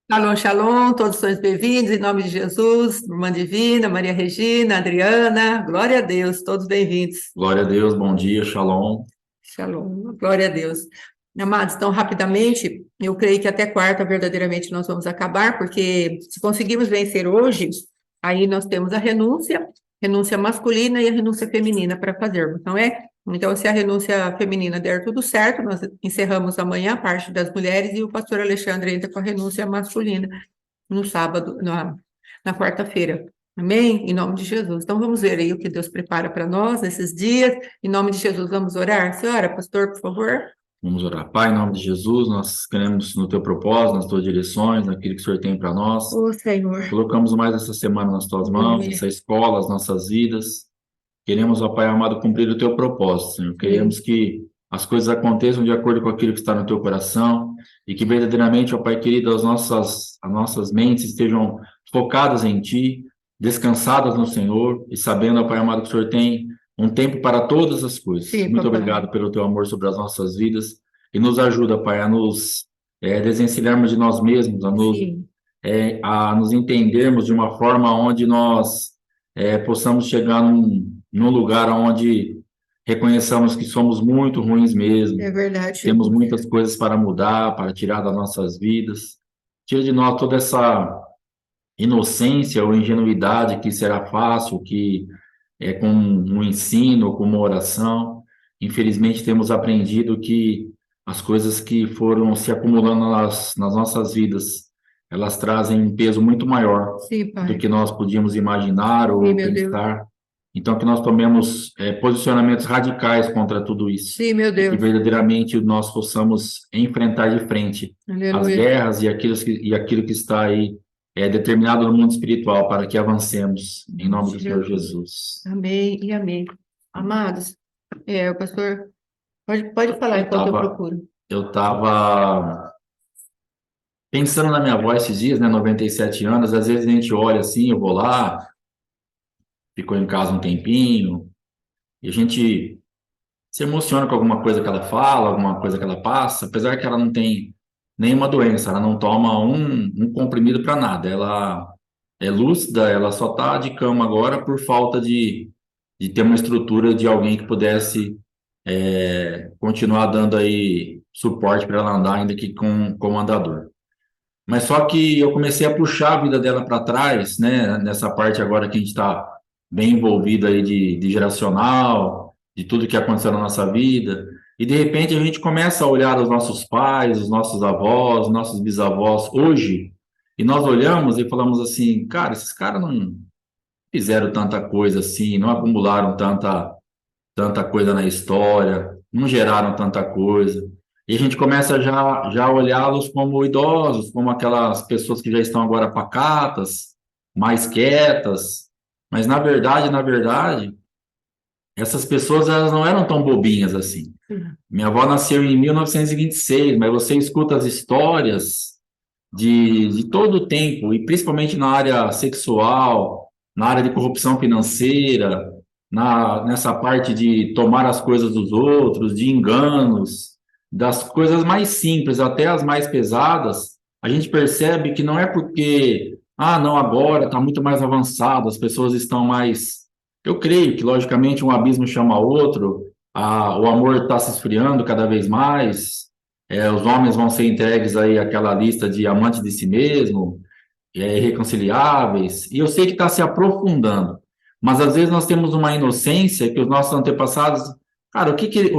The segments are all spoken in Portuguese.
Shalom, shalom, todos são bem-vindos, em nome de Jesus, Irmã Divina, Maria Regina, Adriana, glória a Deus, todos bem-vindos. Glória a Deus, bom dia, shalom. Shalom, glória a Deus. Amados, então, rapidamente, eu creio que até quarta, verdadeiramente, nós vamos acabar, porque se conseguirmos vencer hoje, aí nós temos a renúncia masculina e a renúncia feminina para fazermos, não é? Então, se a renúncia feminina der tudo certo, nós encerramos amanhã a parte das mulheres e o pastor Alexandre entra com a renúncia masculina no sábado, na quarta-feira. Amém? Em nome de Jesus. Então, vamos ver aí o que Deus prepara para nós nesses dias. Em nome de Jesus, vamos orar? Senhora, pastor, por favor. Vamos orar. Pai, em nome de Jesus, nós queremos no teu propósito, nas tuas direções, naquilo que o Senhor tem para nós. Ô, Senhor. Colocamos mais essa semana nas tuas mãos, Aleluia. essa escola, as nossas vidas. Queremos, ó Pai amado, cumprir o teu propósito, Senhor. Queremos que as coisas aconteçam de acordo com aquilo que está no teu coração e que verdadeiramente, ó Pai querido, as nossas mentes estejam focadas em Ti, descansadas no Senhor e sabendo, ó Pai amado, que o Senhor tem um tempo para todas as coisas. Sim, Muito papai. obrigado pelo teu amor sobre as nossas vidas e nos ajuda, Pai, a nos desencilharmos de nós mesmos, Sim. a nos entendermos de uma forma onde nós possamos chegar num lugar onde reconheçamos que somos muito ruins mesmo, É verdade. temos muitas coisas para mudar, para tirar das nossas vidas. Tira de nós toda essa inocência ou ingenuidade que será fácil, que é com um ensino, com uma oração. Infelizmente, temos aprendido que as coisas que foram se acumulando nas nossas vidas, elas trazem um peso muito maior Sim, pai. do que nós podíamos imaginar ou Sim, meu Deus. pensar. Então, que nós tomemos posicionamentos radicais contra tudo isso. Sim, meu E que Deus. verdadeiramente nós possamos enfrentar de frente as Aleluia. guerras e aquilo que está aí determinado no mundo espiritual para que avancemos, em nome do Senhor Jesus. Amém e amém. Amados, o pastor, pode falar enquanto eu procuro. Eu estava pensando na minha avó esses dias, né, 97 anos, às vezes a gente olha assim, eu vou lá, ficou em casa um tempinho, e a gente se emociona com alguma coisa que ela fala, alguma coisa que ela passa, apesar que ela não tem nenhuma doença, ela não toma um comprimido para nada, ela é lúcida, ela só está de cama agora por falta de ter uma estrutura de alguém que pudesse continuar dando aí suporte para ela andar, ainda que com andador. Mas só que eu comecei a puxar a vida dela para trás, né? Nessa parte agora que a gente está bem envolvido aí de geracional, de tudo que aconteceu na nossa vida. E de repente a gente começa a olhar os nossos pais, os nossos avós, os nossos bisavós hoje, e nós olhamos e falamos assim, cara, esses caras não fizeram tanta coisa assim, não acumularam tanta coisa na história, não geraram tanta coisa. E a gente começa já a olhá-los como idosos, como aquelas pessoas que já estão agora pacatas, mais quietas. Mas na verdade, essas pessoas elas não eram tão bobinhas assim. Minha avó nasceu em 1926, mas você escuta as histórias de todo o tempo, e principalmente na área sexual, na área de corrupção financeira, nessa parte de tomar as coisas dos outros, de enganos, das coisas mais simples até as mais pesadas, a gente percebe que não é porque, não, agora está muito mais avançado, as pessoas estão mais. Eu creio que, logicamente, um abismo chama outro, o amor está se esfriando cada vez mais, os homens vão ser entregues aí àquela lista de amantes de si mesmo, irreconciliáveis, e eu sei que está se aprofundando, mas às vezes nós temos uma inocência que os nossos antepassados, cara, o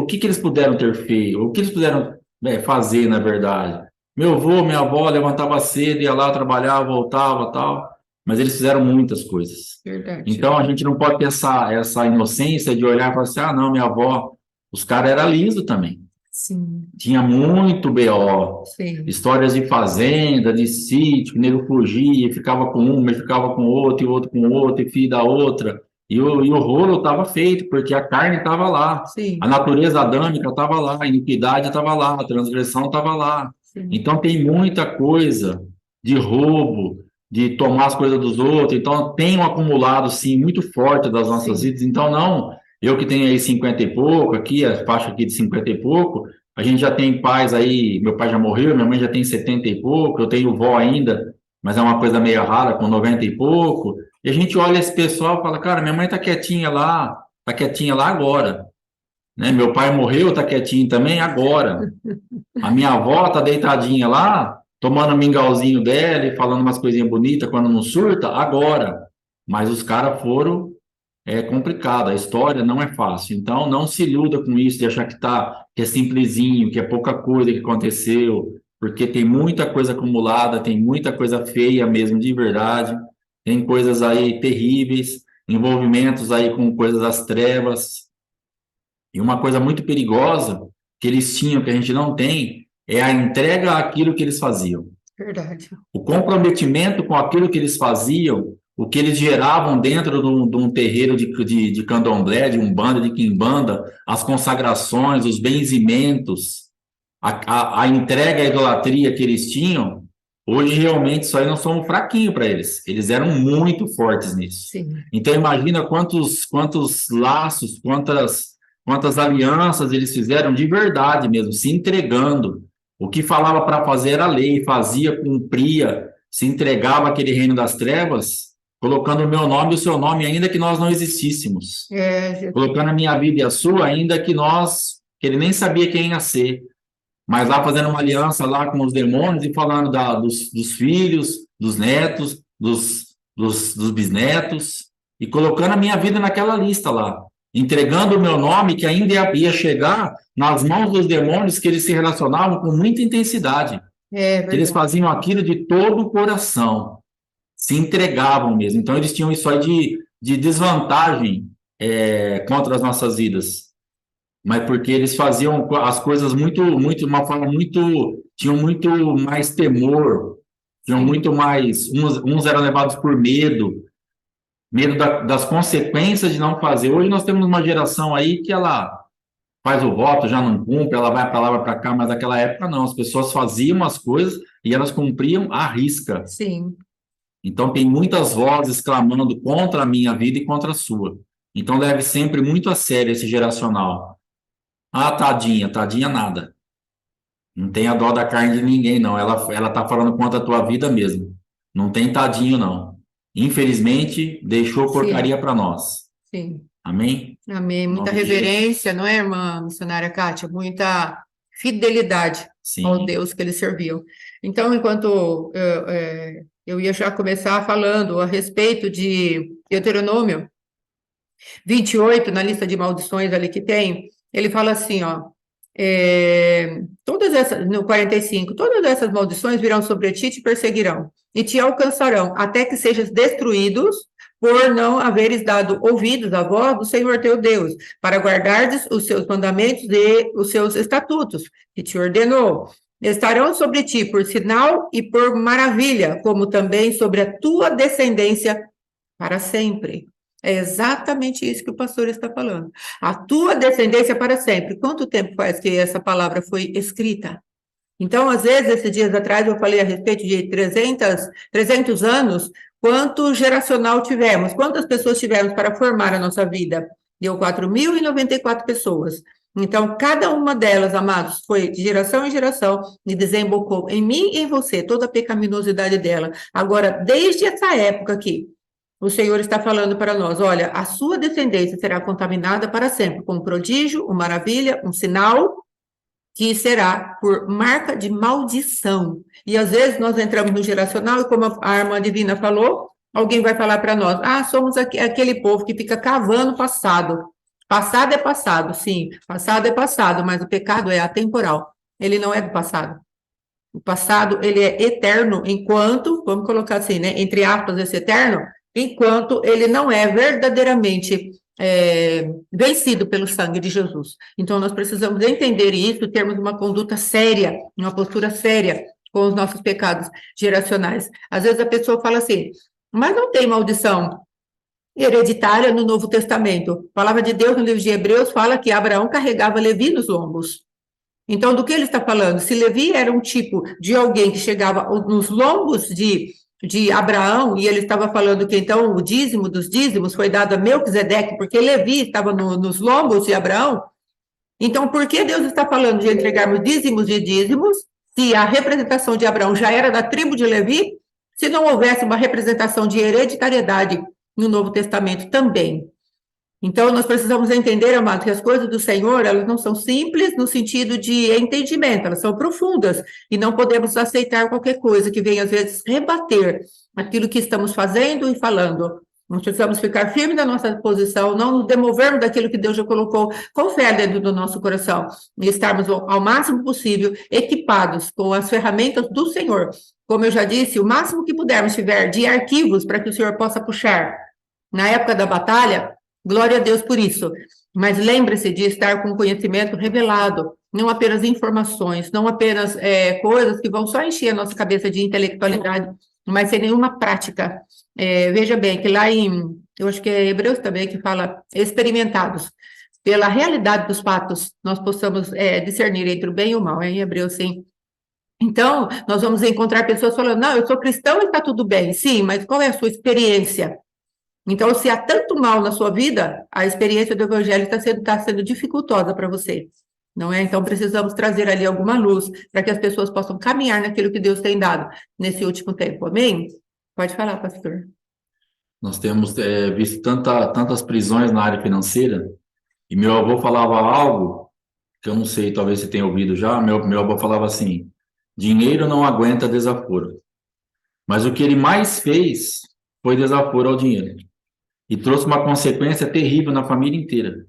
que eles puderam ter feito, o que eles puderam fazer, na verdade? Meu avô, minha avó levantava cedo, ia lá, trabalhava, voltava, tal, mas eles fizeram muitas coisas. Verdade. Então a gente não pode ter essa inocência de olhar e falar assim, não, minha avó, os caras eram lisos também. Sim. Tinha muito BO, Sim. histórias de fazenda, de sítio, que o nego fugia, ficava com uma, e ficava com outro, e outro com outro, e filho da outra. E o rolo estava feito, porque a carne estava lá, Sim. a natureza adâmica estava lá, a iniquidade estava lá, a transgressão estava lá. Sim. Então tem muita coisa de roubo, de tomar as coisas dos outros. Então tem um acumulado, sim, muito forte das nossas Sim. vidas. Então não, eu que tenho aí 50 e pouco, aqui, a faixa aqui de 50 e pouco, A gente já tem pais aí, meu pai já morreu, minha mãe já tem 70 e pouco, eu tenho vó ainda, mas é uma coisa meio rara, com 90 e pouco. E a gente olha esse pessoal e fala, cara, minha mãe tá quietinha lá agora, né? Meu pai morreu, tá quietinho também agora. A minha avó tá deitadinha lá, tomando o mingauzinho dela e falando umas coisinhas bonitas quando não surta, agora. Mas os caras foram, é complicado, a história não é fácil. Então, não se iluda com isso de achar que é simplesinho, que é pouca coisa que aconteceu, porque tem muita coisa acumulada, tem muita coisa feia mesmo, de verdade. Tem coisas aí terríveis, envolvimentos aí com coisas das trevas. E uma coisa muito perigosa que eles tinham, que a gente não tem, é a entrega àquilo que eles faziam. Verdade. O comprometimento com aquilo que eles faziam, o que eles geravam dentro de um terreiro de candomblé, de umbanda, de quimbanda, as consagrações, os benzimentos, a entrega à idolatria que eles tinham, hoje realmente isso aí nós somos fraquinhos para eles. Eles eram muito fortes nisso. Sim. Então imagina quantos laços, quantas alianças eles fizeram de verdade mesmo, se entregando. O que falava para fazer era lei, fazia, cumpria, se entregava àquele reino das trevas, colocando o meu nome e o seu nome, ainda que nós não existíssemos. Colocando a minha vida e a sua, ainda que ele nem sabia quem ia ser. Mas lá fazendo uma aliança lá com os demônios e falando dos filhos, dos netos, dos bisnetos, e colocando a minha vida naquela lista lá, entregando o meu nome, que ainda ia chegar nas mãos dos demônios, que eles se relacionavam com muita intensidade. Eles faziam aquilo de todo o coração, se entregavam mesmo. Então, eles tinham isso aí de desvantagem contra as nossas vidas. Mas porque eles faziam as coisas de uma forma tinham muito mais temor, tinham muito mais, uns eram levados por medo das consequências de não fazer. Hoje nós temos uma geração aí que ela faz o voto, já não cumpre, ela vai para lá, vai para cá, mas naquela época não, as pessoas faziam as coisas e elas cumpriam à risca. Sim. Então tem muitas vozes clamando contra a minha vida e contra a sua. Então leve sempre muito a sério esse geracional. Ah, tadinha nada. Não tem a dó da carne de ninguém, não. Ela tá falando contra a tua vida mesmo. Não tem tadinho, não. Infelizmente, deixou porcaria para nós. Sim. Amém? Amém. Muita reverência, não é, irmã missionária Kátia? Muita fidelidade ao Deus que eles serviam. Então, enquanto eu ia já começar falando a respeito de Deuteronômio 28, na lista de maldições ali que tem, ele fala assim, ó, todas essas, no 45, todas essas maldições virão sobre ti e te perseguirão, e te alcançarão, até que sejas destruídos, por não haveres dado ouvidos à voz do Senhor teu Deus, para guardardes os seus mandamentos e os seus estatutos, que te ordenou. Estarão sobre ti por sinal e por maravilha, como também sobre a tua descendência para sempre. É exatamente isso que o pastor está falando. A tua descendência para sempre. Quanto tempo faz que essa palavra foi escrita? Então, às vezes, esses dias atrás, eu falei a respeito de 300 anos, quanto geracional tivemos, quantas pessoas tivemos para formar a nossa vida? Deu 4.094 pessoas. Então, cada uma delas, amados, foi de geração em geração e desembocou em mim e em você toda a pecaminosidade dela. Agora, desde essa época aqui, o Senhor está falando para nós, olha, a sua descendência será contaminada para sempre, com um prodígio, uma maravilha, um sinal, que será por marca de maldição. E às vezes nós entramos no geracional e como a irmã Divina falou, alguém vai falar para nós, somos aquele povo que fica cavando o passado. Passado é passado, sim, passado é passado, mas o pecado é atemporal. Ele não é do passado. O passado, ele é eterno enquanto, vamos colocar assim, né, entre aspas, esse eterno, enquanto ele não é verdadeiramente vencido pelo sangue de Jesus. Então, nós precisamos entender isso, termos uma conduta séria, uma postura séria com os nossos pecados geracionais. Às vezes a pessoa fala assim, mas não tem maldição hereditária no Novo Testamento. A palavra de Deus no livro de Hebreus fala que Abraão carregava Levi nos lombos. Então, do que ele está falando? Se Levi era um tipo de alguém que chegava nos lombos de Abraão, e ele estava falando que então o dízimo dos dízimos foi dado a Melquisedeque, porque Levi estava nos lombos de Abraão, Então, por que Deus está falando de entregarmos dízimos e dízimos, se a representação de Abraão já era da tribo de Levi, se não houvesse uma representação de hereditariedade no Novo Testamento também? Então, nós precisamos entender, amado, que as coisas do Senhor, elas não são simples no sentido de entendimento, elas são profundas, e não podemos aceitar qualquer coisa que venha, às vezes, rebater aquilo que estamos fazendo e falando. Nós precisamos ficar firmes na nossa posição, não nos demovermos daquilo que Deus já colocou com fé dentro do nosso coração, e estarmos ao máximo possível equipados com as ferramentas do Senhor. Como eu já disse, o máximo que pudermos tiver de arquivos para que o Senhor possa puxar na época da batalha, glória a Deus por isso. Mas lembre-se de estar com conhecimento revelado, não apenas informações, não apenas coisas que vão só encher a nossa cabeça de intelectualidade, mas sem nenhuma prática. Veja bem, que lá eu acho que é Hebreus também, que fala experimentados. Pela realidade dos fatos, nós possamos discernir entre o bem e o mal, em Hebreus, sim. Então, nós vamos encontrar pessoas falando, não, eu sou cristão e está tudo bem. Sim, mas qual é a sua experiência? Então, se há tanto mal na sua vida, a experiência do evangelho está sendo dificultosa para você, não é? Então, precisamos trazer ali alguma luz para que as pessoas possam caminhar naquilo que Deus tem dado nesse último tempo. Amém? Pode falar, pastor. Nós temos visto tantas prisões na área financeira, e meu avô falava algo que eu não sei, talvez você tenha ouvido já. Meu avô falava assim: dinheiro não aguenta desaforo. Mas o que ele mais fez foi desaforo ao dinheiro. E trouxe uma consequência terrível na família inteira.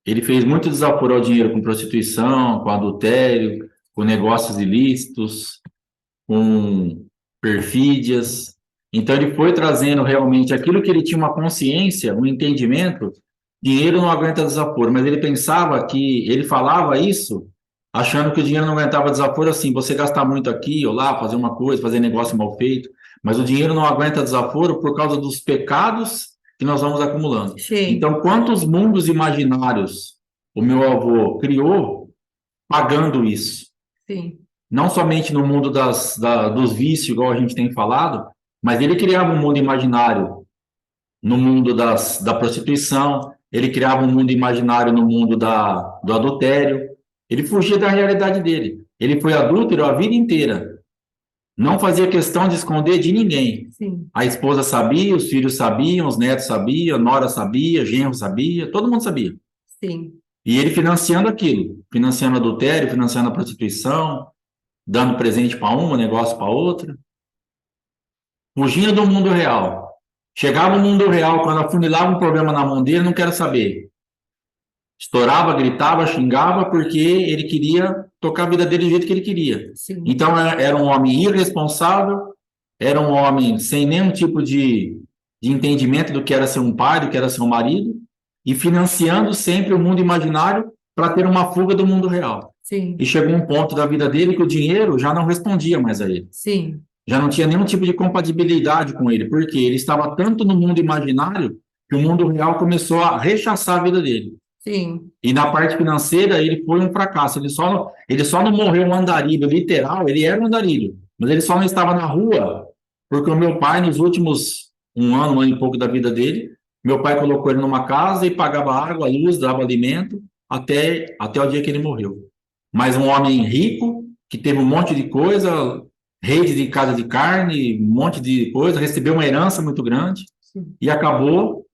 Ele fez muito desaforo ao dinheiro com prostituição, com adultério, com negócios ilícitos, com perfídias. Então, ele foi trazendo realmente aquilo que ele tinha uma consciência, um entendimento. Dinheiro não aguenta desaforo, mas ele pensava que, ele falava isso, achando que o dinheiro não aguentava desaforo, assim, você gastar muito aqui ou lá, fazer uma coisa, fazer negócio mal feito, mas o dinheiro não aguenta desaforo por causa dos pecados que nós vamos acumulando. Sim, Então, quantos mundos imaginários o meu avô criou pagando isso? sim, Não somente no mundo dos vícios, igual a gente tem falado, mas ele criava um mundo imaginário no mundo da prostituição, ele criava um mundo imaginário no mundo do adultério, ele fugia da realidade dele. Ele foi adúltero a vida inteira, não fazia questão de esconder de ninguém. sim, A esposa sabia, os filhos sabiam, os netos sabiam, a nora sabia, genro sabia, todo mundo sabia. sim, E ele financiando aquilo, financiando adultério, financiando a prostituição, dando presente para uma, negócio para outra, fugindo do mundo real. Chegava no mundo real, quando afunilava um problema na mão dele, não quero saber. Estourava, gritava, xingava, porque ele queria tocar a vida dele do jeito que ele queria. sim, Então, era um homem irresponsável, era um homem sem nenhum tipo de entendimento do que era ser um pai, do que era ser um marido, e financiando sempre o mundo imaginário para ter uma fuga do mundo real. sim, E chegou um ponto da vida dele que o dinheiro já não respondia mais a ele. sim, Já não tinha nenhum tipo de compatibilidade com ele, porque ele estava tanto no mundo imaginário que o mundo real começou a rechaçar a vida dele. sim, E na parte financeira ele foi um fracasso. Ele só não morreu um andarilho, literal, ele era um andarilho, mas ele só não estava na rua porque o meu pai, nos últimos um ano e pouco da vida dele, meu pai colocou ele numa casa e pagava água, luz, dava alimento, até o dia que ele morreu. Mas um homem rico, que teve um monte de coisa, rede de casa de carne, um monte de coisa, recebeu uma herança muito grande sim, e acabou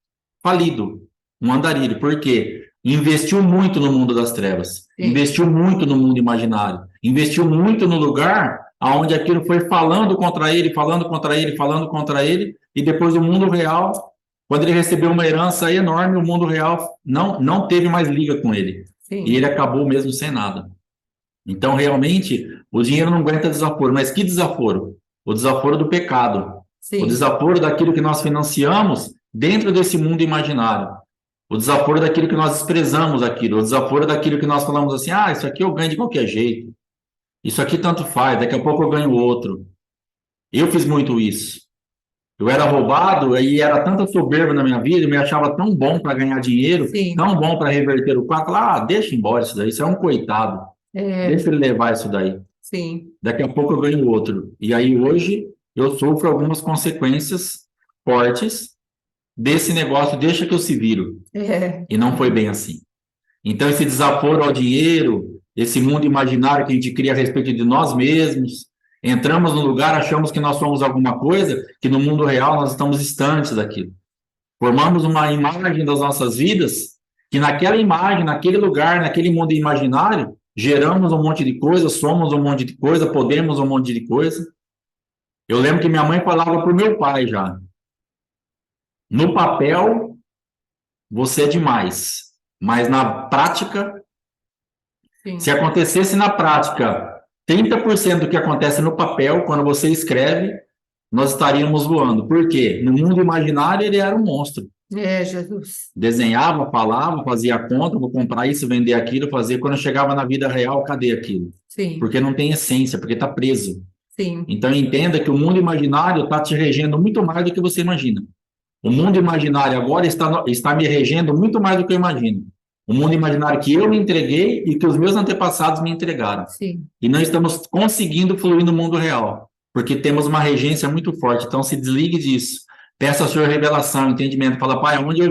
falido, um andarilho. Por quê? Investiu muito no mundo das trevas, sim, investiu muito no mundo imaginário, investiu muito no lugar onde aquilo foi falando contra ele, falando contra ele, falando contra ele, e depois o mundo real, quando ele recebeu uma herança enorme, o mundo real não teve mais liga com ele. E sim, ele acabou mesmo sem nada. Então, realmente, o dinheiro não aguenta desaforo. Mas que desaforo? O desaforo do pecado. O sim, desaforo daquilo que nós financiamos dentro desse mundo imaginário. O desaforo daquilo que nós desprezamos aquilo. O desaforo daquilo que nós falamos assim, isso aqui eu ganho de qualquer jeito. Isso aqui tanto faz, daqui a pouco eu ganho outro. Eu fiz muito isso. Eu era roubado e era tanta soberba na minha vida, eu me achava tão bom para ganhar dinheiro, sim, tão bom para reverter o quadro. Deixa embora isso daí, isso é um coitado. Deixa ele levar isso daí. sim, Daqui a pouco eu ganho outro. E aí hoje eu sofro algumas consequências fortes desse negócio, deixa que eu se viro. é, E não foi bem assim. Então, esse desaforo ao dinheiro, esse mundo imaginário que a gente cria a respeito de nós mesmos, entramos no lugar, achamos que nós somos alguma coisa, que no mundo real nós estamos distantes daquilo. Formamos uma imagem das nossas vidas, que naquela imagem, naquele lugar, naquele mundo imaginário, geramos um monte de coisa, somos um monte de coisa, podemos um monte de coisa. Eu lembro que minha mãe falava para o meu pai já: no papel, você é demais, mas na prática, Sim. se acontecesse na prática 30% do que acontece no papel, quando você escreve, nós estaríamos voando. Por quê? No mundo imaginário, ele era um monstro. É, Jesus. Desenhava, falava, fazia a conta, vou comprar isso, vender aquilo, fazer. Quando chegava na vida real, cadê aquilo? Sim, Porque não tem essência, porque está preso. sim. Então, entenda que o mundo imaginário está te regendo muito mais do que você imagina. O mundo imaginário agora está me regendo muito mais do que eu imagino. O mundo imaginário que eu me entreguei e que os meus antepassados me entregaram. Sim. E não estamos conseguindo fluir no mundo real, porque temos uma regência muito forte. Então, se desligue disso. Peça a sua revelação, entendimento. Fala, pai, onde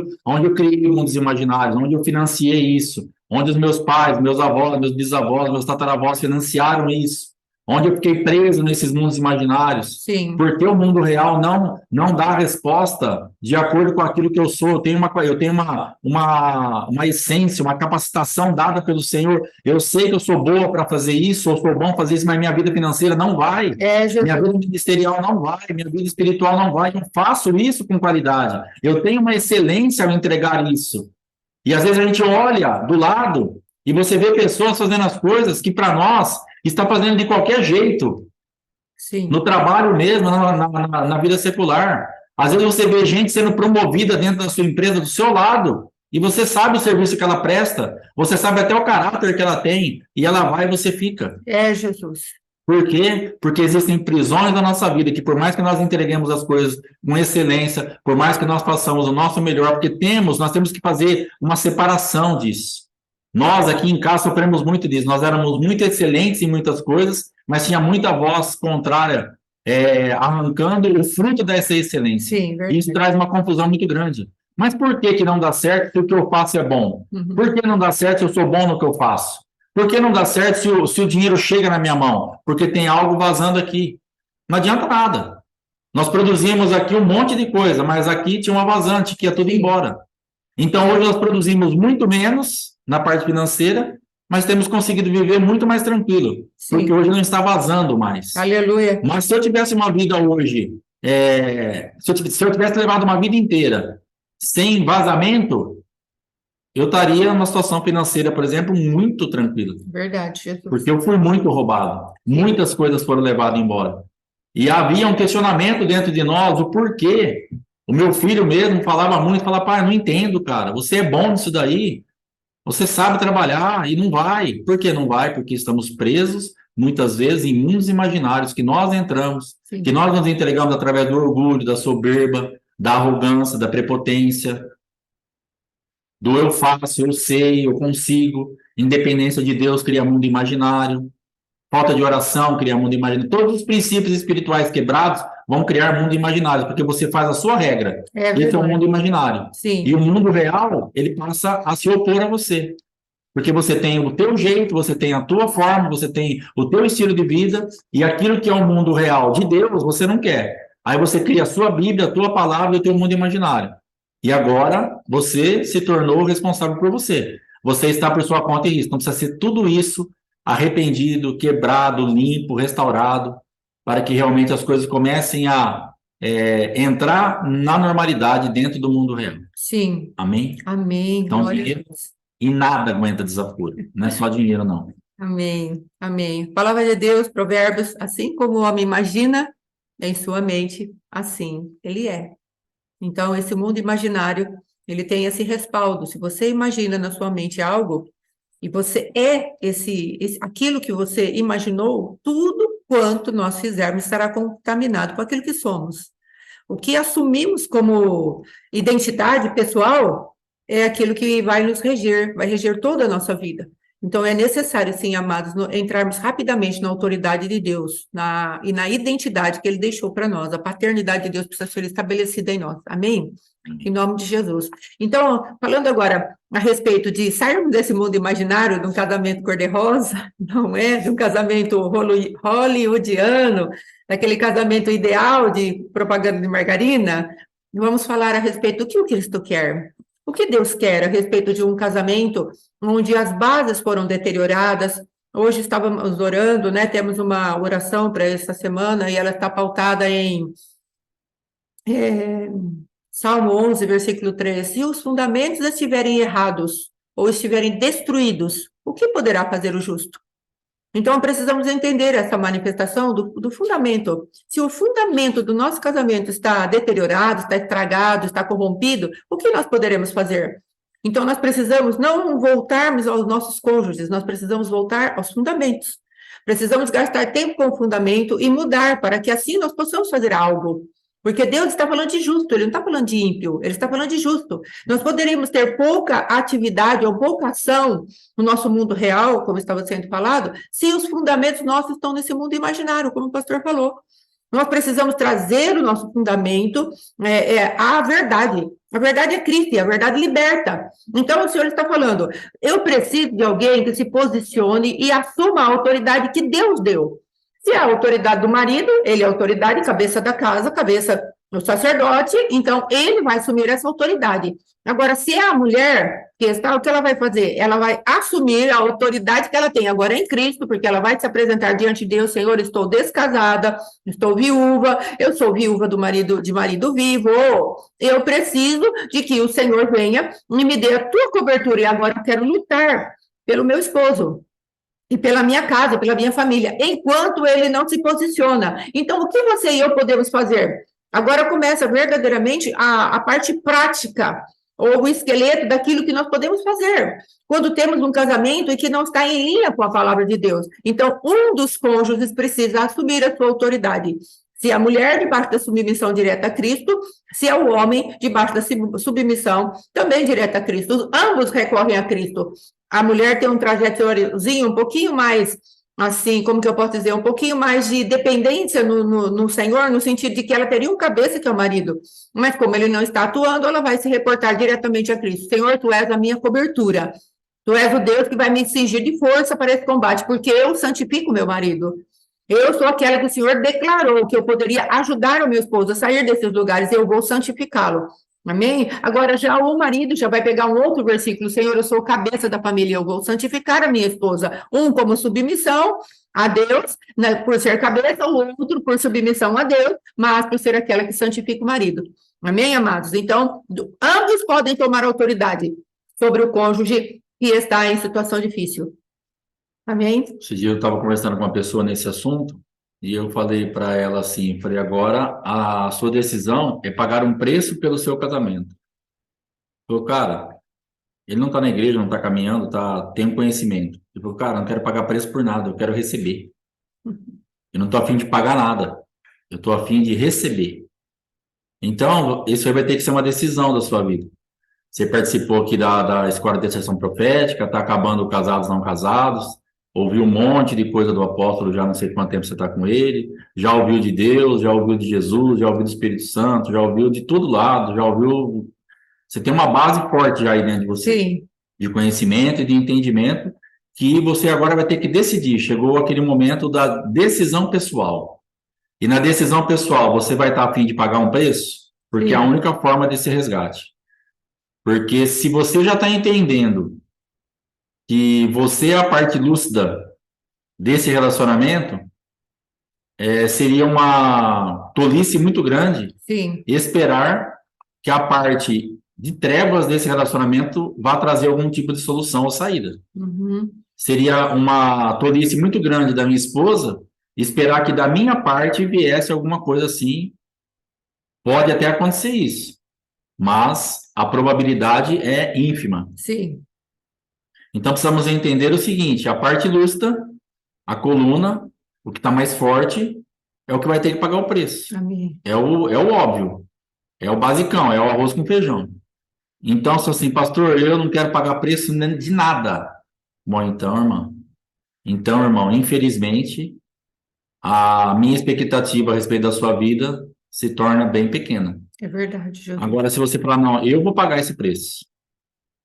eu criei mundos imaginários? Onde eu financiei isso? Onde os meus pais, meus avós, meus bisavós, meus tataravós financiaram isso? Onde eu fiquei preso nesses mundos imaginários? Sim. Porque o mundo real não dá resposta de acordo com aquilo que eu sou. Eu tenho uma essência, uma capacitação dada pelo Senhor. Eu sei que eu sou boa para fazer isso, eu sou bom para fazer isso, mas minha vida financeira não vai. É, Jesus. Minha vida ministerial não vai, minha vida espiritual não vai. Eu faço isso com qualidade. Eu tenho uma excelência ao entregar isso. E às vezes a gente olha do lado e você vê pessoas fazendo as coisas que para nós está fazendo de qualquer jeito. Sim. No trabalho mesmo, na vida secular. Às vezes você vê gente sendo promovida dentro da sua empresa do seu lado e você sabe o serviço que ela presta, você sabe até o caráter que ela tem e ela vai e você fica. É, Jesus. Por quê? Porque existem prisões da nossa vida que por mais que nós entreguemos as coisas com excelência, por mais que nós façamos o nosso melhor, porque nós temos que fazer uma separação disso. Nós aqui em casa sofremos muito disso. Nós éramos muito excelentes em muitas coisas, mas tinha muita voz contrária, arrancando o fruto dessa excelência. Sim, verdade. Isso traz uma confusão muito grande. Mas por que não dá certo se o que eu faço é bom? Uhum. Por que não dá certo se eu sou bom no que eu faço? Por que não dá certo se o dinheiro chega na minha mão? Porque tem algo vazando aqui. Não adianta nada. Nós produzimos aqui um monte de coisa, mas aqui tinha uma vazante que ia tudo embora. Então, hoje nós produzimos muito menos na parte financeira, mas temos conseguido viver muito mais tranquilo, Sim. porque hoje não está vazando mais. Aleluia. Mas se eu tivesse uma vida hoje, se eu tivesse levado uma vida inteira sem vazamento, eu estaria numa situação financeira, por exemplo, muito tranquila. Verdade, Jesus. Porque eu fui muito roubado. Muitas coisas foram levadas embora. E havia um questionamento dentro de nós, o porquê. O meu filho mesmo falava muito, falava, pai, não entendo, cara, você é bom nisso daí, você sabe trabalhar e não vai. Por que não vai? Porque estamos presos, muitas vezes, em mundos imaginários que nós entramos, Sim. que nós nos entregamos através do orgulho, da soberba, da arrogância, da prepotência, do eu faço, eu sei, eu consigo, independência de Deus cria mundo imaginário, falta de oração cria mundo imaginário. Todos os princípios espirituais quebrados vão criar mundo imaginário, porque você faz a sua regra. Esse é o mundo imaginário. Sim. E o mundo real, ele passa a se opor a você. Porque você tem o teu jeito, você tem a tua forma, você tem o teu estilo de vida, e aquilo que é o mundo real de Deus, você não quer. Aí você cria a sua Bíblia, a tua palavra e o teu mundo imaginário. E agora você se tornou responsável por você. Você está por sua conta e risco. Então precisa ser tudo isso arrependido, quebrado, limpo, restaurado, para que realmente as coisas comecem a entrar na normalidade dentro do mundo real. Sim. Amém? Amém. Então, Glória a dinheiro Deus. e nada aguenta desaforo. Não é só dinheiro, não. Amém. Amém. Palavra de Deus, Provérbios, assim como o homem imagina em sua mente, assim ele é. Então, esse mundo imaginário, ele tem esse respaldo. Se você imagina na sua mente algo, e você é aquilo que você imaginou, tudo quanto nós fizermos estará contaminado com aquilo que somos. O que assumimos como identidade pessoal é aquilo que vai nos reger, vai reger toda a nossa vida. Então, é necessário, sim, amados, entrarmos rapidamente na autoridade de Deus e na identidade que Ele deixou para nós. A paternidade de Deus precisa ser estabelecida em nós. Amém? Em nome de Jesus. Então, falando agora a respeito de sairmos desse mundo imaginário de um casamento cor-de-rosa, não é? De um casamento hollywoodiano, daquele casamento ideal de propaganda de margarina, vamos falar a respeito do que o Cristo quer. O que Deus quer a respeito de um casamento onde as bases foram deterioradas? Hoje estávamos orando, né? Temos uma oração para essa semana e ela está pautada em Salmo 11, versículo 3. Se os fundamentos estiverem errados ou estiverem destruídos, o que poderá fazer o justo? Então, precisamos entender essa manifestação do fundamento. Se o fundamento do nosso casamento está deteriorado, está estragado, está corrompido, o que nós poderemos fazer? Então, nós precisamos não voltarmos aos nossos cônjuges, nós precisamos voltar aos fundamentos. Precisamos gastar tempo com o fundamento e mudar para que assim nós possamos fazer algo. Porque Deus está falando de justo, Ele não está falando de ímpio, Ele está falando de justo. Nós poderíamos ter pouca atividade ou pouca ação no nosso mundo real, como estava sendo falado, se os fundamentos nossos estão nesse mundo imaginário, como o pastor falou. Nós precisamos trazer o nosso fundamento à verdade. A verdade é Cristo, e a verdade liberta. Então, o Senhor está falando, eu preciso de alguém que se posicione e assuma a autoridade que Deus deu. Se é a autoridade do marido, ele é a autoridade, cabeça da casa, cabeça do sacerdote, então ele vai assumir essa autoridade. Agora, se é a mulher que está, o que ela vai fazer? Ela vai assumir a autoridade que ela tem agora em Cristo, porque ela vai se apresentar diante de Deus, Senhor, estou descasada, estou viúva, eu sou viúva de marido vivo, eu preciso de que o Senhor venha e me dê a tua cobertura, e agora eu quero lutar pelo meu esposo. E pela minha casa, pela minha família, enquanto ele não se posiciona. Então, o que você e eu podemos fazer? Agora começa verdadeiramente a parte prática, ou o esqueleto daquilo que nós podemos fazer, quando temos um casamento e que não está em linha com a palavra de Deus. Então, um dos cônjuges precisa assumir a sua autoridade. Se a mulher debaixo da submissão direta a Cristo, se é o homem debaixo da submissão também direta a Cristo. Ambos recorrem a Cristo. A mulher tem um trajetóriozinho um pouquinho mais, assim, como que eu posso dizer, um pouquinho mais de dependência no Senhor, no sentido de que ela teria um cabeça que é o marido. Mas como ele não está atuando, ela vai se reportar diretamente a Cristo. Senhor, tu és a minha cobertura. Tu és o Deus que vai me cingir de força para esse combate, porque eu santifico meu marido. Eu sou aquela que o Senhor declarou que eu poderia ajudar o meu esposo a sair desses lugares, eu vou santificá-lo. Amém? Agora, já o marido já vai pegar um outro versículo, Senhor, eu sou o cabeça da família, eu vou santificar a minha esposa. Um como submissão a Deus, né, por ser cabeça, o outro por submissão a Deus, mas por ser aquela que santifica o marido. Amém, amados? Então, ambos podem tomar autoridade sobre o cônjuge que está em situação difícil. Amém? Esse dia eu estava conversando com uma pessoa nesse assunto e eu falei para ela assim, falei, agora a sua decisão é pagar um preço pelo seu casamento. Falei, cara, ele não está na igreja, não está caminhando, tem um conhecimento. Ele falou, cara, não quero pagar preço por nada, eu quero receber. Eu não estou a fim de pagar nada, eu estou a fim de receber. Então, isso aí vai ter que ser uma decisão da sua vida. Você participou aqui da Escola de Intercessão Profética, está acabando casados não casados, ouviu um monte de coisa do apóstolo, já não sei quanto tempo você está com ele, já ouviu de Deus, já ouviu de Jesus, já ouviu do Espírito Santo, já ouviu de todo lado, já ouviu... Você tem uma base forte já aí dentro de você, Sim. de conhecimento e de entendimento, que você agora vai ter que decidir. Chegou aquele momento da decisão pessoal. E na decisão pessoal, você vai estar a fim de pagar um preço? Porque Sim. é a única forma desse resgate. Porque se você já está entendendo que você é a parte lúcida desse relacionamento, seria uma tolice muito grande Sim. esperar que a parte de trevas desse relacionamento vá trazer algum tipo de solução ou saída. Uhum. Seria uma tolice muito grande da minha esposa esperar que da minha parte viesse alguma coisa assim. Pode até acontecer isso, mas a probabilidade é ínfima. Sim. Então, precisamos entender o seguinte, a parte lúcida, a coluna, o que está mais forte, é o que vai ter que pagar o preço. Amém. É o óbvio, é o basicão, é o arroz com feijão. Então, se assim, pastor, eu não quero pagar preço de nada. Bom, então, irmão, infelizmente, a minha expectativa a respeito da sua vida se torna bem pequena. É verdade, Jesus. Agora, se você falar, não, eu vou pagar esse preço,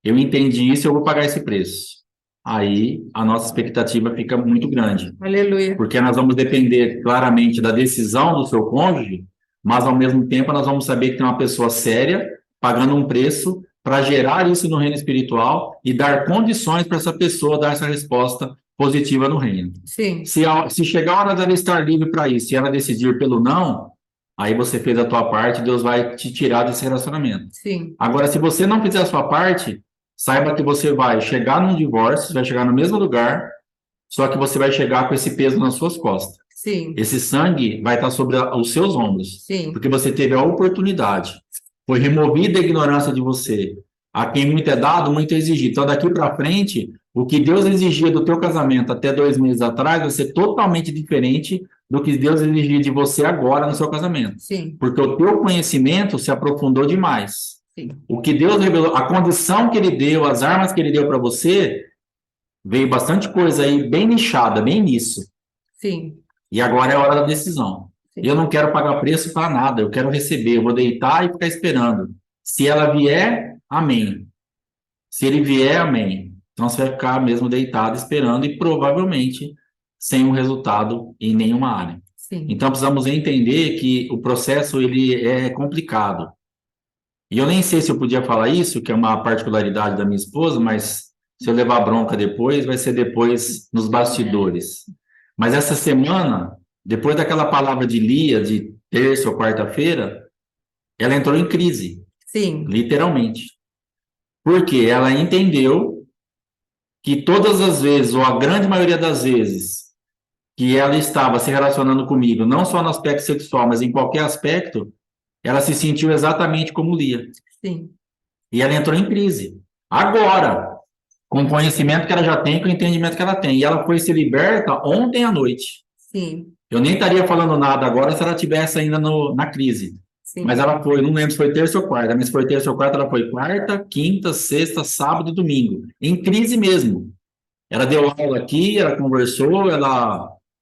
eu entendi isso, eu vou pagar esse preço. Aí a nossa expectativa fica muito grande, Aleluia. porque nós vamos depender claramente da decisão do seu cônjuge, mas ao mesmo tempo nós vamos saber que tem uma pessoa séria pagando um preço para gerar isso no reino espiritual e dar condições para essa pessoa dar essa resposta positiva no reino. Sim, Se chegar a hora dela estar livre para isso e ela decidir pelo não, aí você fez a tua parte, Deus vai te tirar desse relacionamento. sim, Agora, se você não fizer a sua parte, saiba que você vai chegar num divórcio, você vai chegar no mesmo lugar, só que você vai chegar com esse peso nas suas costas. sim, Esse sangue vai estar sobre os seus ombros, sim, porque você teve a oportunidade. Foi removida a ignorância de você. A quem muito é dado, muito é exigido. Então, daqui para frente, o que Deus exigia do teu casamento até 2 meses atrás vai ser totalmente diferente do que Deus exigia de você agora no seu casamento. sim, Porque o teu conhecimento se aprofundou demais. sim, O que Deus revelou, a condição que Ele deu, as armas que Ele deu para você, veio bastante coisa aí bem nichada, bem nisso. sim, E agora é a hora da decisão. sim. Eu não quero pagar preço para nada, eu quero receber, eu vou deitar e ficar esperando. Se ela vier, amém. Se ele vier, amém. Então você vai ficar mesmo deitado esperando e provavelmente sem um resultado em nenhuma área. Sim, Então precisamos entender que o processo ele é complicado. E eu nem sei se eu podia falar isso, que é uma particularidade da minha esposa, mas se eu levar bronca depois, vai ser depois nos bastidores. Mas essa semana, depois daquela palavra de Lia, de terça ou quarta-feira, ela entrou em crise, sim, literalmente. Porque ela entendeu que todas as vezes, ou a grande maioria das vezes, que ela estava se relacionando comigo, não só no aspecto sexual, mas em qualquer aspecto, ela se sentiu exatamente como Lia. sim, E ela entrou em crise. Agora, com o conhecimento que ela já tem, com o entendimento que ela tem. E ela foi se liberta ontem à noite. sim, Eu nem estaria falando nada agora se ela tivesse ainda na crise. sim, Mas ela foi, não lembro se foi terça ou quarta, mas se foi terça ou quarta, ela foi quarta, quinta, sexta, sábado e domingo. Em crise mesmo. Ela deu aula aqui, ela conversou,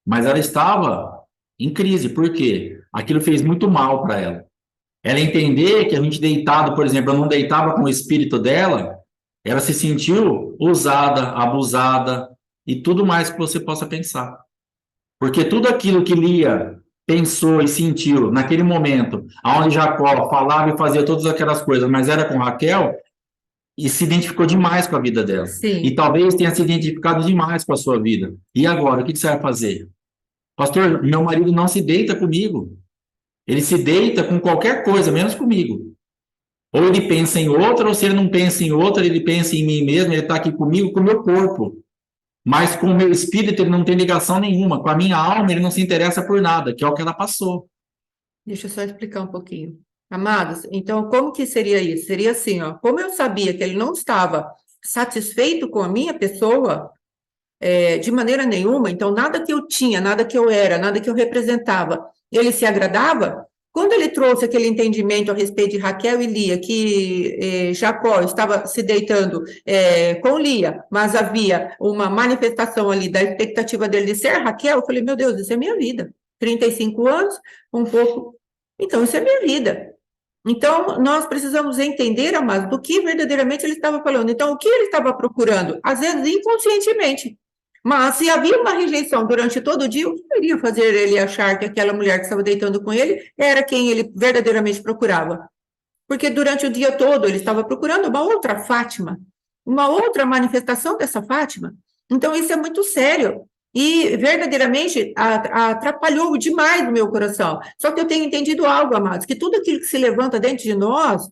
mas ela estava em crise. Por quê? Aquilo fez muito mal para ela. Ela entender que a gente deitado, por exemplo, eu não deitava com o espírito dela, ela se sentiu usada, abusada e tudo mais que você possa pensar. Porque tudo aquilo que Lia pensou e sentiu naquele momento, onde Jacó falava e fazia todas aquelas coisas, mas era com Raquel, e se identificou demais com a vida dela. sim. E talvez tenha se identificado demais com a sua vida. E agora, o que você vai fazer? Pastor, meu marido não se deita comigo. Ele se deita com qualquer coisa, menos comigo. Ou ele pensa em outra, ou se ele não pensa em outra, ele pensa em mim mesmo, ele está aqui comigo, com o meu corpo. Mas com o meu espírito ele não tem ligação nenhuma. Com a minha alma ele não se interessa por nada, que é o que ela passou. Deixa eu só explicar um pouquinho. Amados, então como que seria isso? Seria assim, ó, como eu sabia que ele não estava satisfeito com a minha pessoa, de maneira nenhuma, então nada que eu tinha, nada que eu era, nada que eu representava, ele se agradava. Quando ele trouxe aquele entendimento a respeito de Raquel e Lia, que Jacó estava se deitando com Lia, mas havia uma manifestação ali da expectativa dele de ser Raquel, eu falei, meu Deus, isso é minha vida. 35 anos, um pouco. Então, isso é minha vida. Então, nós precisamos entender, amados, do que verdadeiramente ele estava falando. Então, o que ele estava procurando? Às vezes, inconscientemente. Mas, se havia uma rejeição durante todo o dia, o que iria fazer ele achar que aquela mulher que estava deitando com ele era quem ele verdadeiramente procurava? Porque durante o dia todo ele estava procurando uma outra Fátima, uma outra manifestação dessa Fátima. Então, isso é muito sério. E verdadeiramente atrapalhou demais o meu coração. Só que eu tenho entendido algo, amados, que tudo aquilo que se levanta dentro de nós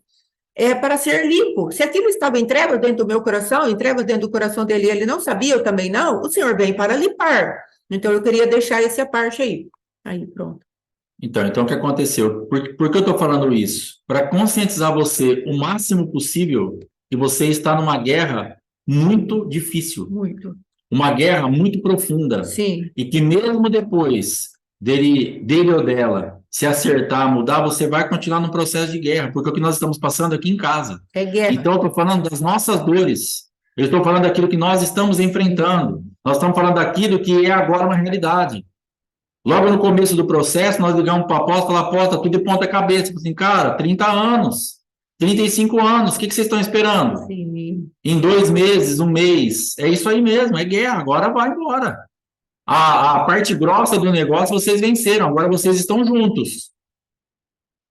é para ser limpo. Se aquilo estava em trevas dentro do meu coração, em trevas dentro do coração dele, ele não sabia, eu também não, o Senhor vem para limpar. Então, eu queria deixar essa parte aí. Aí, pronto. Então o que aconteceu? Por que eu estou falando isso? Para conscientizar você o máximo possível que você está numa guerra muito difícil. Muito. Uma guerra muito profunda. Sim. E que mesmo depois dele ou dela se acertar, mudar, você vai continuar no processo de guerra, porque é o que nós estamos passando aqui em casa. É guerra. Então, eu estou falando das nossas dores. Eu estou falando daquilo que nós estamos enfrentando. Nós estamos falando daquilo que é agora uma realidade. Logo no começo do processo, nós ligamos para o apóstolo, apóstolo, tudo de ponta cabeça. Assim, cara, 30 anos, 35 anos, o que vocês estão esperando? Sim. Em 2 meses, 1 mês, é isso aí mesmo, é guerra, agora vai embora. A parte grossa do negócio vocês venceram, agora vocês estão juntos.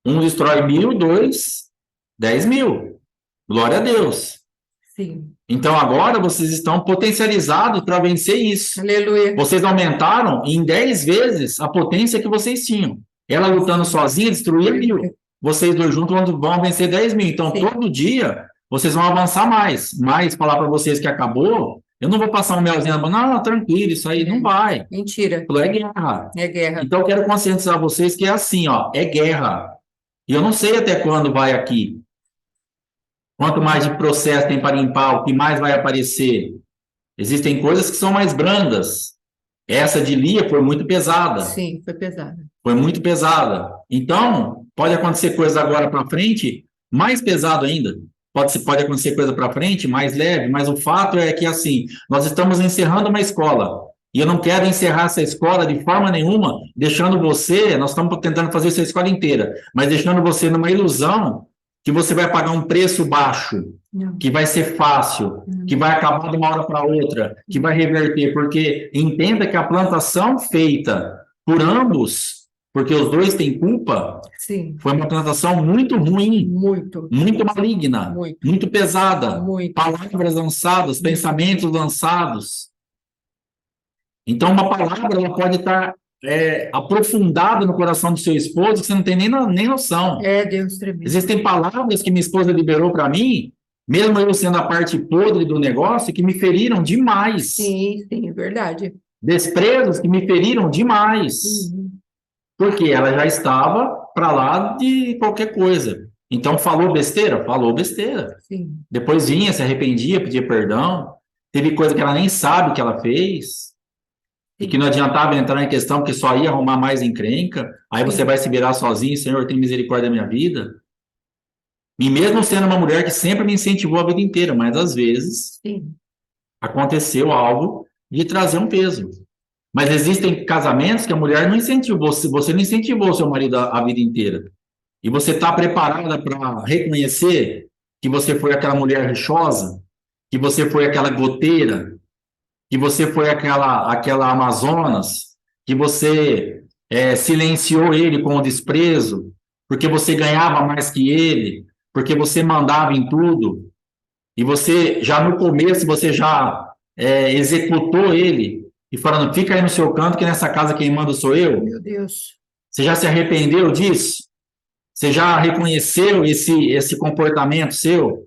Um destrói 1.000, 2, 10.000. Glória a Deus. Sim. Então agora vocês estão potencializados para vencer isso. Aleluia. Vocês aumentaram em 10 vezes a potência que vocês tinham. Ela lutando sozinha destruía 1.000. Vocês dois juntos vão vencer 10.000. Então Sim. todo dia vocês vão avançar mais. Mas falar para vocês que acabou, eu não vou passar um melzinho, não, tranquilo, isso aí não vai. Mentira. É guerra. É guerra. Então eu quero conscientizar vocês que é assim, ó, é guerra. E eu não sei até quando vai aqui. Quanto mais de processo tem para limpar, o que mais vai aparecer? Existem coisas que são mais brandas. Essa de Lia foi muito pesada. Sim, foi pesada. Foi muito pesada. Então, pode acontecer coisa agora para frente, mais pesado ainda. Pode acontecer coisa para frente, mais leve, mas o fato é que, assim, nós estamos encerrando uma escola. E eu não quero encerrar essa escola de forma nenhuma, deixando você, nós estamos tentando fazer essa escola inteira, mas deixando você numa ilusão que você vai pagar um preço baixo, Não. que vai ser fácil, que vai acabar de uma hora para outra, que vai reverter, porque entenda que a plantação feita por ambos, porque os dois têm culpa, Sim. foi uma plantação muito ruim, Muito. muito maligna, muito pesada, Muito. palavras lançadas, pensamentos lançados. Então, uma palavra ela pode estar aprofundada no coração do seu esposo, que você não tem nem noção. É, Deus tremendo. Existem palavras que minha esposa liberou para mim, mesmo eu sendo a parte podre do negócio, que me feriram demais. Sim, sim, é verdade. Desprezos que me feriram demais. Uhum. Porque ela já estava para lá de qualquer coisa. Então, falou besteira? Falou besteira. Sim. Depois vinha, se arrependia, pedia perdão. Teve coisa que ela nem sabe que ela fez. E que não adiantava entrar em questão, porque só ia arrumar mais encrenca. Aí você vai se virar sozinho, Senhor, tem misericórdia da minha vida. E mesmo sendo uma mulher que sempre me incentivou a vida inteira, mas às vezes Sim. aconteceu algo de trazer um peso. Mas existem casamentos que a mulher não incentivou, você não incentivou o seu marido a vida inteira. E você está preparada para reconhecer que você foi aquela mulher rixosa, que você foi aquela goteira, que você foi aquela Amazonas, que você silenciou ele com o desprezo, porque você ganhava mais que ele, porque você mandava em tudo, e você, já no começo, você já executou ele, e falando, fica aí no seu canto, que nessa casa quem manda sou eu. Meu Deus. Você já se arrependeu disso? Você já reconheceu esse comportamento seu?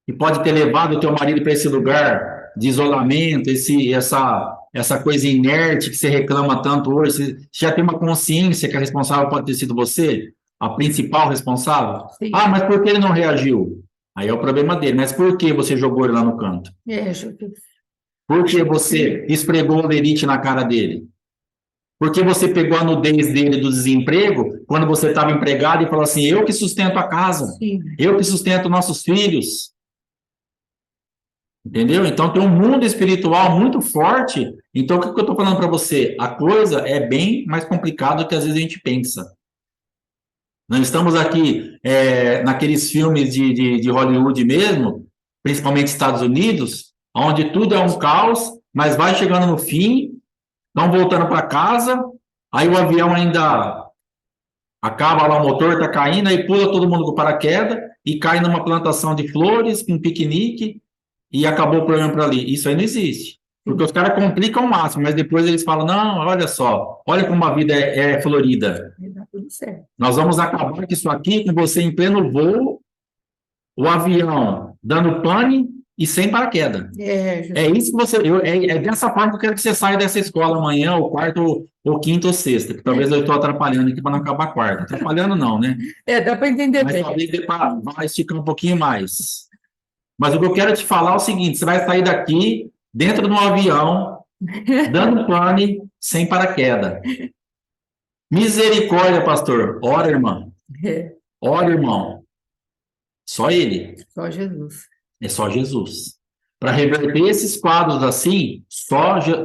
Que pode ter levado o teu marido para esse lugar de isolamento, essa coisa inerte que você reclama tanto hoje? Você já tem uma consciência que a responsável pode ter sido você? A principal responsável? Sim. Ah, mas por que ele não reagiu? Aí é o problema dele. Mas por que você jogou ele lá no canto? Jesus. Por que você esfregou o lerite na cara dele? Por que você pegou a nudez dele do desemprego quando você estava empregado e falou assim, eu que sustento a casa, Sim. eu que sustento nossos filhos? Entendeu? Então tem um mundo espiritual muito forte. Então o que eu estou falando para você? A coisa é bem mais complicada do que às vezes a gente pensa. Nós estamos aqui naqueles filmes de Hollywood mesmo, principalmente Estados Unidos, onde tudo é um caos, mas vai chegando no fim, estão voltando para casa, aí o avião ainda acaba lá, o motor está caindo, aí pula todo mundo com paraquedas e cai numa plantação de flores, com um piquenique, e acabou o problema para ali. Isso aí não existe. Porque os caras complicam o máximo, mas depois eles falam, não, olha só, olha como a vida é florida. Dá tudo certo. Nós vamos acabar com isso aqui, com você em pleno voo, o avião dando pane e sem paraquedas. É isso que você... É dessa forma que eu quero que você saia dessa escola amanhã, ou quarto, ou quinta, ou sexta. Que talvez eu estou atrapalhando aqui para não acabar a quarta. Atrapalhando não, né? Dá para entender Mas bem. talvez dê para esticar um pouquinho mais. Mas o que eu quero te falar é o seguinte, você vai sair daqui, dentro de um avião, dando pane, sem paraquedas. Misericórdia, pastor. Ora, irmã. Ora, irmão. Só ele. Só Jesus. É só Jesus. para reverter esses quadros assim,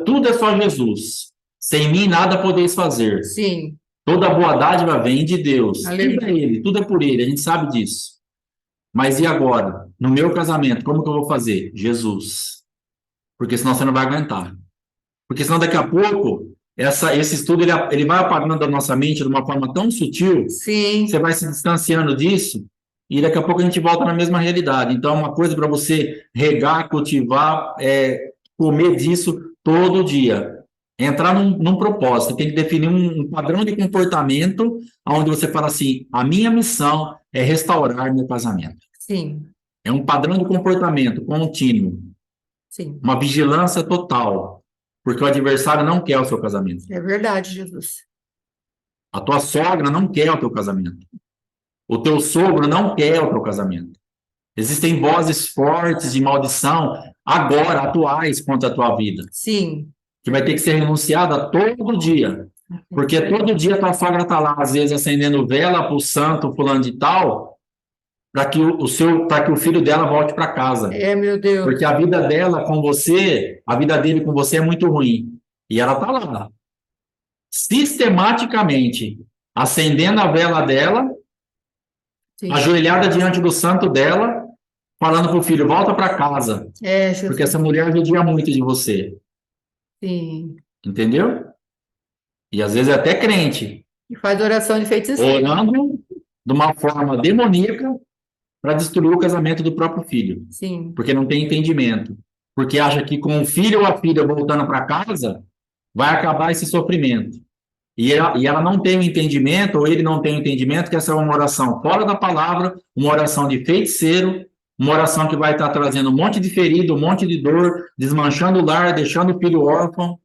tudo é só Jesus. Sem mim nada podeis fazer. Sim. Toda boa dádiva vem de Deus. Aleluia. Tudo é Ele, tudo é por Ele, a gente sabe disso. Mas e agora? No meu casamento, como que eu vou fazer? Jesus. Porque senão você não vai aguentar. Porque senão daqui a pouco, esse estudo ele vai apagando da nossa mente de uma forma tão sutil, Sim. você vai se distanciando disso, e daqui a pouco a gente volta na mesma realidade. Então, uma coisa para você regar, cultivar, comer disso todo dia. Entrar num propósito, tem que definir um padrão de comportamento onde você fala assim, a minha missão é restaurar meu casamento. Sim. É um padrão de comportamento contínuo. Sim. Uma vigilância total. Porque o adversário não quer o seu casamento. É verdade, Jesus. A tua sogra não quer o teu casamento. O teu sogro não quer o teu casamento. Existem vozes fortes de maldição agora, atuais, contra a tua vida. Sim. Que vai ter que ser renunciada todo dia. Porque todo dia a tua sogra está lá, às vezes, acendendo vela para o santo fulano de tal, para que o filho dela volte para casa. Meu Deus. Porque a vida dela com você, a vida dele com você é muito ruim. E ela está lá, sistematicamente, acendendo a vela dela, Sim. ajoelhada diante do santo dela, falando para o filho, volta para casa. Jesus. Porque essa mulher judia muito de você. Sim. Entendeu? E às vezes é até crente. E faz oração de feiticeiro. Orando de uma forma demoníaca para destruir o casamento do próprio filho. Sim. Porque não tem entendimento. Porque acha que com o filho ou a filha voltando para casa, vai acabar esse sofrimento. E ela não tem o entendimento, ou ele não tem o entendimento, que essa é uma oração fora da palavra, uma oração de feiticeiro, uma oração que vai estar trazendo um monte de ferido, um monte de dor, desmanchando o lar, deixando o filho órfão.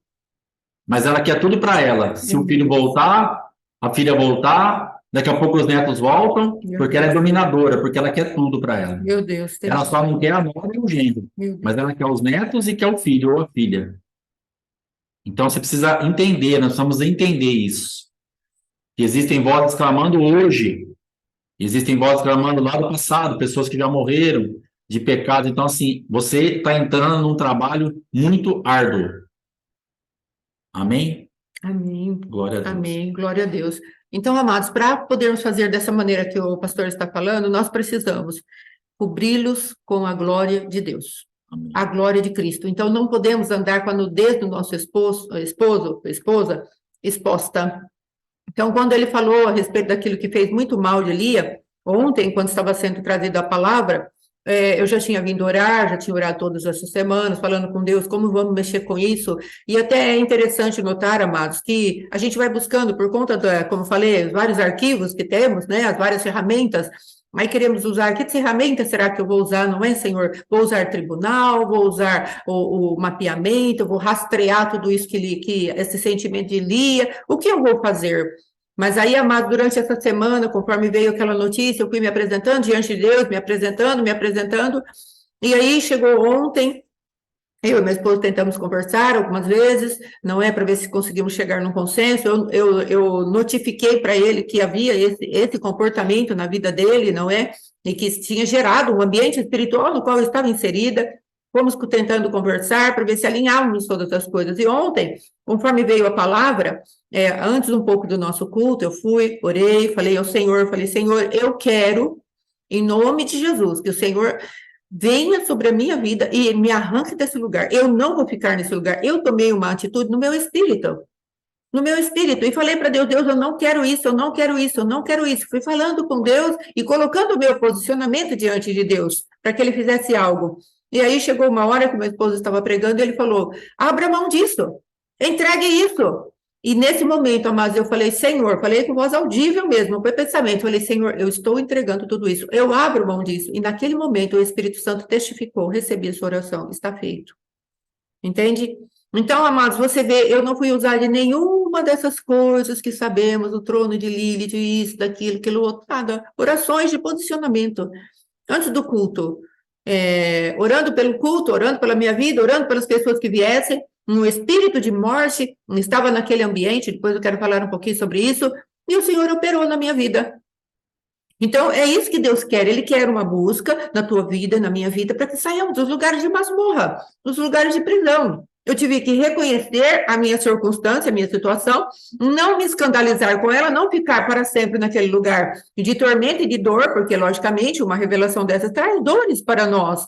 Mas ela quer tudo para ela. Se o filho voltar, a filha voltar, daqui a pouco os netos voltam, porque ela é dominadora, porque ela quer tudo para ela. Meu Deus. Ela só não quer a nora e o genro, mas ela quer os netos e quer o filho ou a filha. Então você precisa entender, nós precisamos entender isso. Que existem vozes clamando hoje, existem vozes clamando lá do passado, pessoas que já morreram de pecado. Então, assim, você está entrando num trabalho muito árduo. Amém? Amém. Glória a Deus. Amém. Glória a Deus. Então, amados, para podermos fazer dessa maneira que o pastor está falando, nós precisamos cobri-los com a glória de Deus. Amém. A glória de Cristo. Então, não podemos andar com a nudez do nosso esposa exposta. Então, quando ele falou a respeito daquilo que fez muito mal de Lia, ontem, quando estava sendo trazida a palavra, eu já tinha vindo orar, já tinha orado todas essas semanas, falando com Deus como vamos mexer com isso, e até é interessante notar, amados, que a gente vai buscando, por conta, como falei, os vários arquivos que temos, né, as várias ferramentas, aí queremos usar, que ferramenta será que eu vou usar, não é, Senhor? Vou usar tribunal, vou usar o mapeamento, vou rastrear tudo isso que esse sentimento de Lia, o que eu vou fazer? Mas aí, amado, durante essa semana, conforme veio aquela notícia, eu fui me apresentando diante de Deus, me apresentando, e aí chegou ontem, eu e meu esposo tentamos conversar algumas vezes, não é, para ver se conseguimos chegar num consenso, eu notifiquei para ele que havia esse comportamento na vida dele, não é, e que tinha gerado um ambiente espiritual no qual eu estava inserida. Fomos tentando conversar para ver se alinhávamos todas as coisas. E ontem, conforme veio a palavra, antes um pouco do nosso culto, eu fui, orei, falei ao Senhor, Senhor, eu quero, em nome de Jesus, que o Senhor venha sobre a minha vida e me arranque desse lugar. Eu não vou ficar nesse lugar. Eu tomei uma atitude no meu espírito. E falei para Deus, Deus, eu não quero isso, eu não quero isso, eu não quero isso. Fui falando com Deus e colocando o meu posicionamento diante de Deus, para que Ele fizesse algo. E aí chegou uma hora que meu esposo estava pregando e ele falou, abra mão disso, entregue isso. E nesse momento, amados, eu falei, Senhor, falei com voz audível mesmo, foi pensamento, falei, Senhor, eu estou entregando tudo isso, eu abro mão disso. E naquele momento o Espírito Santo testificou, recebi a sua oração, está feito. Entende? Então, amados, você vê, eu não fui usar de nenhuma dessas coisas que sabemos, o trono de Lilith, isso, daquilo, aquilo outro, nada. Orações de posicionamento. Antes do culto, orando pelo culto, orando pela minha vida, orando pelas pessoas que viessem, um espírito de morte estava naquele ambiente, depois eu quero falar um pouquinho sobre isso, e o Senhor operou na minha vida. Então, é isso que Deus quer. Ele quer uma busca na tua vida, na minha vida, para que saiamos dos lugares de masmorra, dos lugares de prisão. Eu tive que reconhecer a minha circunstância, a minha situação, não me escandalizar com ela, não ficar para sempre naquele lugar de tormento e de dor, porque, logicamente, uma revelação dessas traz dores para nós.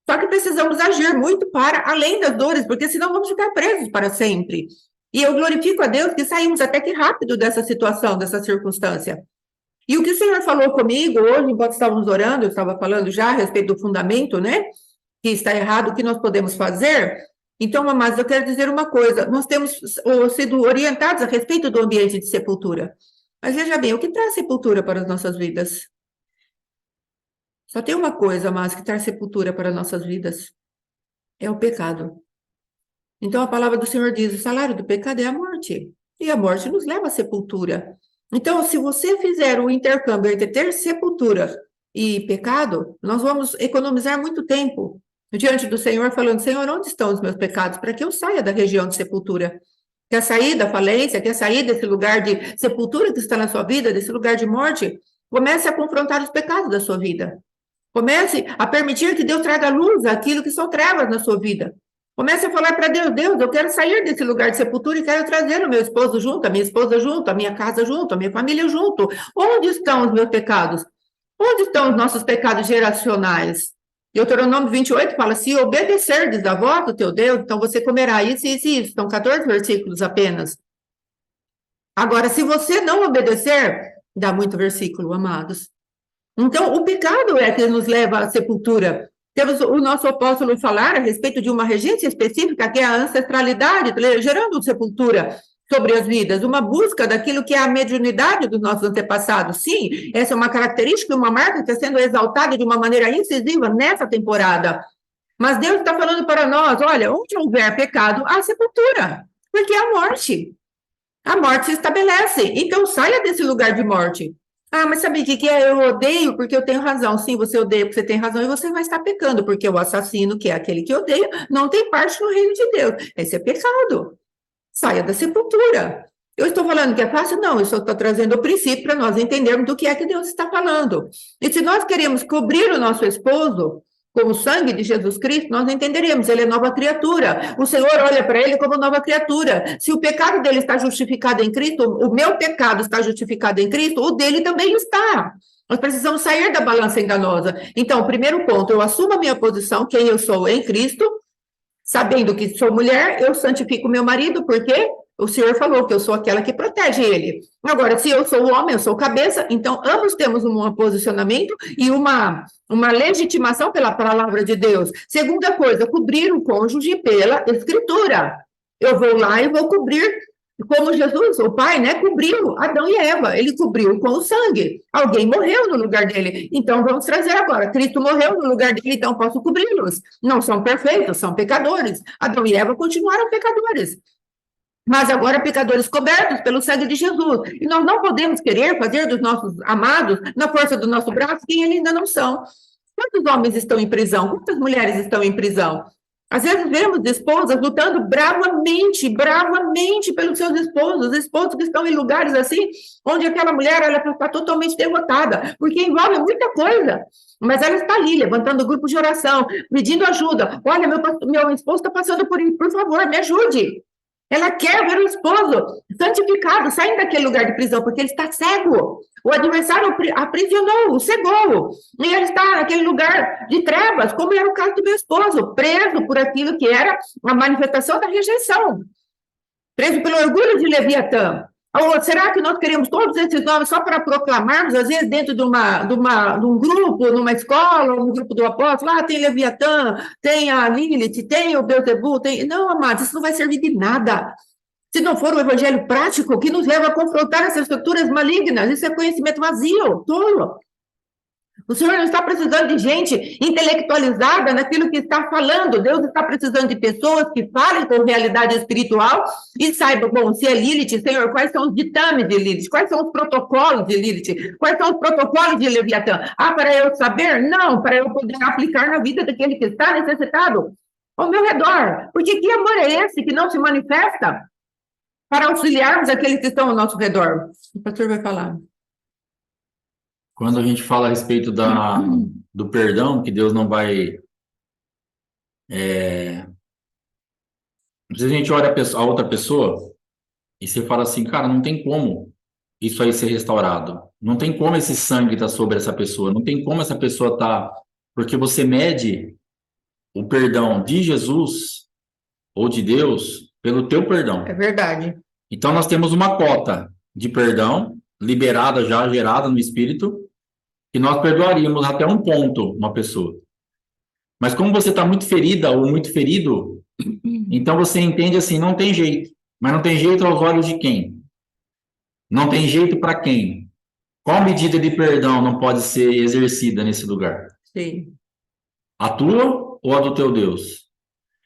Só que precisamos agir muito para além das dores, porque senão vamos ficar presos para sempre. E eu glorifico a Deus que saímos até que rápido dessa situação, dessa circunstância. E o que o Senhor falou comigo hoje, enquanto estávamos orando, eu estava falando já a respeito do fundamento, né? Que está errado, o que nós podemos fazer. Então, amados, eu quero dizer uma coisa: nós temos sido orientados a respeito do ambiente de sepultura. Mas veja bem, o que traz sepultura para as nossas vidas? Só tem uma coisa, amados, que traz sepultura para as nossas vidas: é o pecado. Então, a palavra do Senhor diz: o salário do pecado é a morte. E a morte nos leva à sepultura. Então, se você fizer o intercâmbio entre ter sepultura e pecado, nós vamos economizar muito tempo diante do Senhor, falando: Senhor, onde estão os meus pecados? Para que eu saia da região de sepultura. Quer sair da falência? Quer sair desse lugar de sepultura que está na sua vida, desse lugar de morte? Comece a confrontar os pecados da sua vida. Comece a permitir que Deus traga luz àquilo que são trevas na sua vida. Comece a falar para Deus: Deus, eu quero sair desse lugar de sepultura e quero trazer o meu esposo junto, a minha esposa junto, a minha casa junto, a minha família junto. Onde estão os meus pecados? Onde estão os nossos pecados geracionais? Deuteronômio 28 fala: se obedecerdes a voz do teu Deus, então você comerá isso, isso e isso. São 14 versículos apenas. Agora, se você não obedecer, dá muito versículo, amados. Então, o pecado é que nos leva à sepultura. Temos o nosso apóstolo falar a respeito de uma regência específica, que é a ancestralidade, gerando sepultura sobre as vidas, uma busca daquilo que é a mediunidade dos nossos antepassados. Sim, essa é uma característica, uma marca que está sendo exaltada de uma maneira incisiva nessa temporada. Mas Deus está falando para nós: olha, onde houver pecado, há sepultura, porque é a morte. A morte se estabelece. Então, saia desse lugar de morte. Ah, mas sabe o que é? Eu odeio porque eu tenho razão. Sim, você odeia porque você tem razão e você vai estar pecando, porque o assassino, que é aquele que odeia, não tem parte no reino de Deus. Esse é pecado. Saia da sepultura. Eu estou falando que é fácil? Não, eu só estou trazendo o princípio para nós entendermos do que é que Deus está falando. E se nós queremos cobrir o nosso esposo com o sangue de Jesus Cristo, nós entenderemos: ele é nova criatura. O Senhor olha para ele como nova criatura. Se o pecado dele está justificado em Cristo, o meu pecado está justificado em Cristo, o dele também está. Nós precisamos sair da balança enganosa. Então, o primeiro ponto: eu assumo a minha posição, quem eu sou em Cristo, sabendo que sou mulher, eu santifico meu marido, porque o Senhor falou que eu sou aquela que protege ele. Agora, se eu sou o homem, eu sou cabeça, então ambos temos um posicionamento e uma legitimação pela palavra de Deus. Segunda coisa: cobrir o cônjuge pela Escritura. Eu vou lá e vou cobrir, como Jesus, o Pai, né, cobriu Adão e Eva. Ele cobriu com o sangue. Alguém morreu no lugar dele. Então, vamos trazer agora: Cristo morreu no lugar dele, então posso cobri-los. Não são perfeitos, são pecadores. Adão e Eva continuaram pecadores. Mas agora pecadores cobertos pelo sangue de Jesus. E nós não podemos querer fazer dos nossos amados, na força do nosso braço, quem eles ainda não são. Quantos homens estão em prisão? Quantas mulheres estão em prisão? Às vezes vemos esposas lutando bravamente pelos seus esposos que estão em lugares assim, onde aquela mulher ela está totalmente derrotada, porque envolve muita coisa. Mas ela está ali, levantando grupo de oração, pedindo ajuda. Olha, meu esposo está passando por isso, por favor, me ajude. Ela quer ver o esposo santificado, saindo daquele lugar de prisão, porque ele está cego. O adversário aprisionou, o cegou. E ele está naquele lugar de trevas, como era o caso do meu esposo, preso por aquilo que era a manifestação da rejeição. Preso pelo orgulho de Leviatã. Ou será que nós queremos todos esses nomes só para proclamarmos, às vezes dentro de um grupo, numa escola, no grupo do apóstolo? Ah, tem Leviatã, tem a Lilith, tem o Beelzebul, tem... Não, amados, isso não vai servir de nada. Se não for o evangelho prático que nos leva a confrontar essas estruturas malignas, isso é conhecimento vazio, tolo. O Senhor não está precisando de gente intelectualizada naquilo que está falando. Deus está precisando de pessoas que falem com realidade espiritual e saibam, bom, se é Lilith, Senhor, quais são os ditames de Lilith? Quais são os protocolos de Lilith? Quais são os protocolos de Leviatã? Ah, para eu saber? Não, para eu poder aplicar na vida daquele que está necessitado ao meu redor. Porque que amor é esse que não se manifesta para auxiliarmos aqueles que estão ao nosso redor? O pastor vai falar. Quando a gente fala a respeito do perdão, que Deus não vai. Às vezes a gente olha a outra pessoa e você fala assim, cara, não tem como isso aí ser restaurado. Não tem como esse sangue estar sobre essa pessoa. Não tem como essa pessoa estar. Porque você mede o perdão de Jesus ou de Deus pelo teu perdão. É verdade. Então nós temos uma cota de perdão liberada já, gerada no Espírito, que nós perdoaríamos até um ponto uma pessoa. Mas como você está muito ferida ou muito ferido, então você entende assim, não tem jeito. Mas não tem jeito aos olhos de quem? Não tem jeito para quem? Qual medida de perdão não pode ser exercida nesse lugar? Sim. A tua ou a do teu Deus?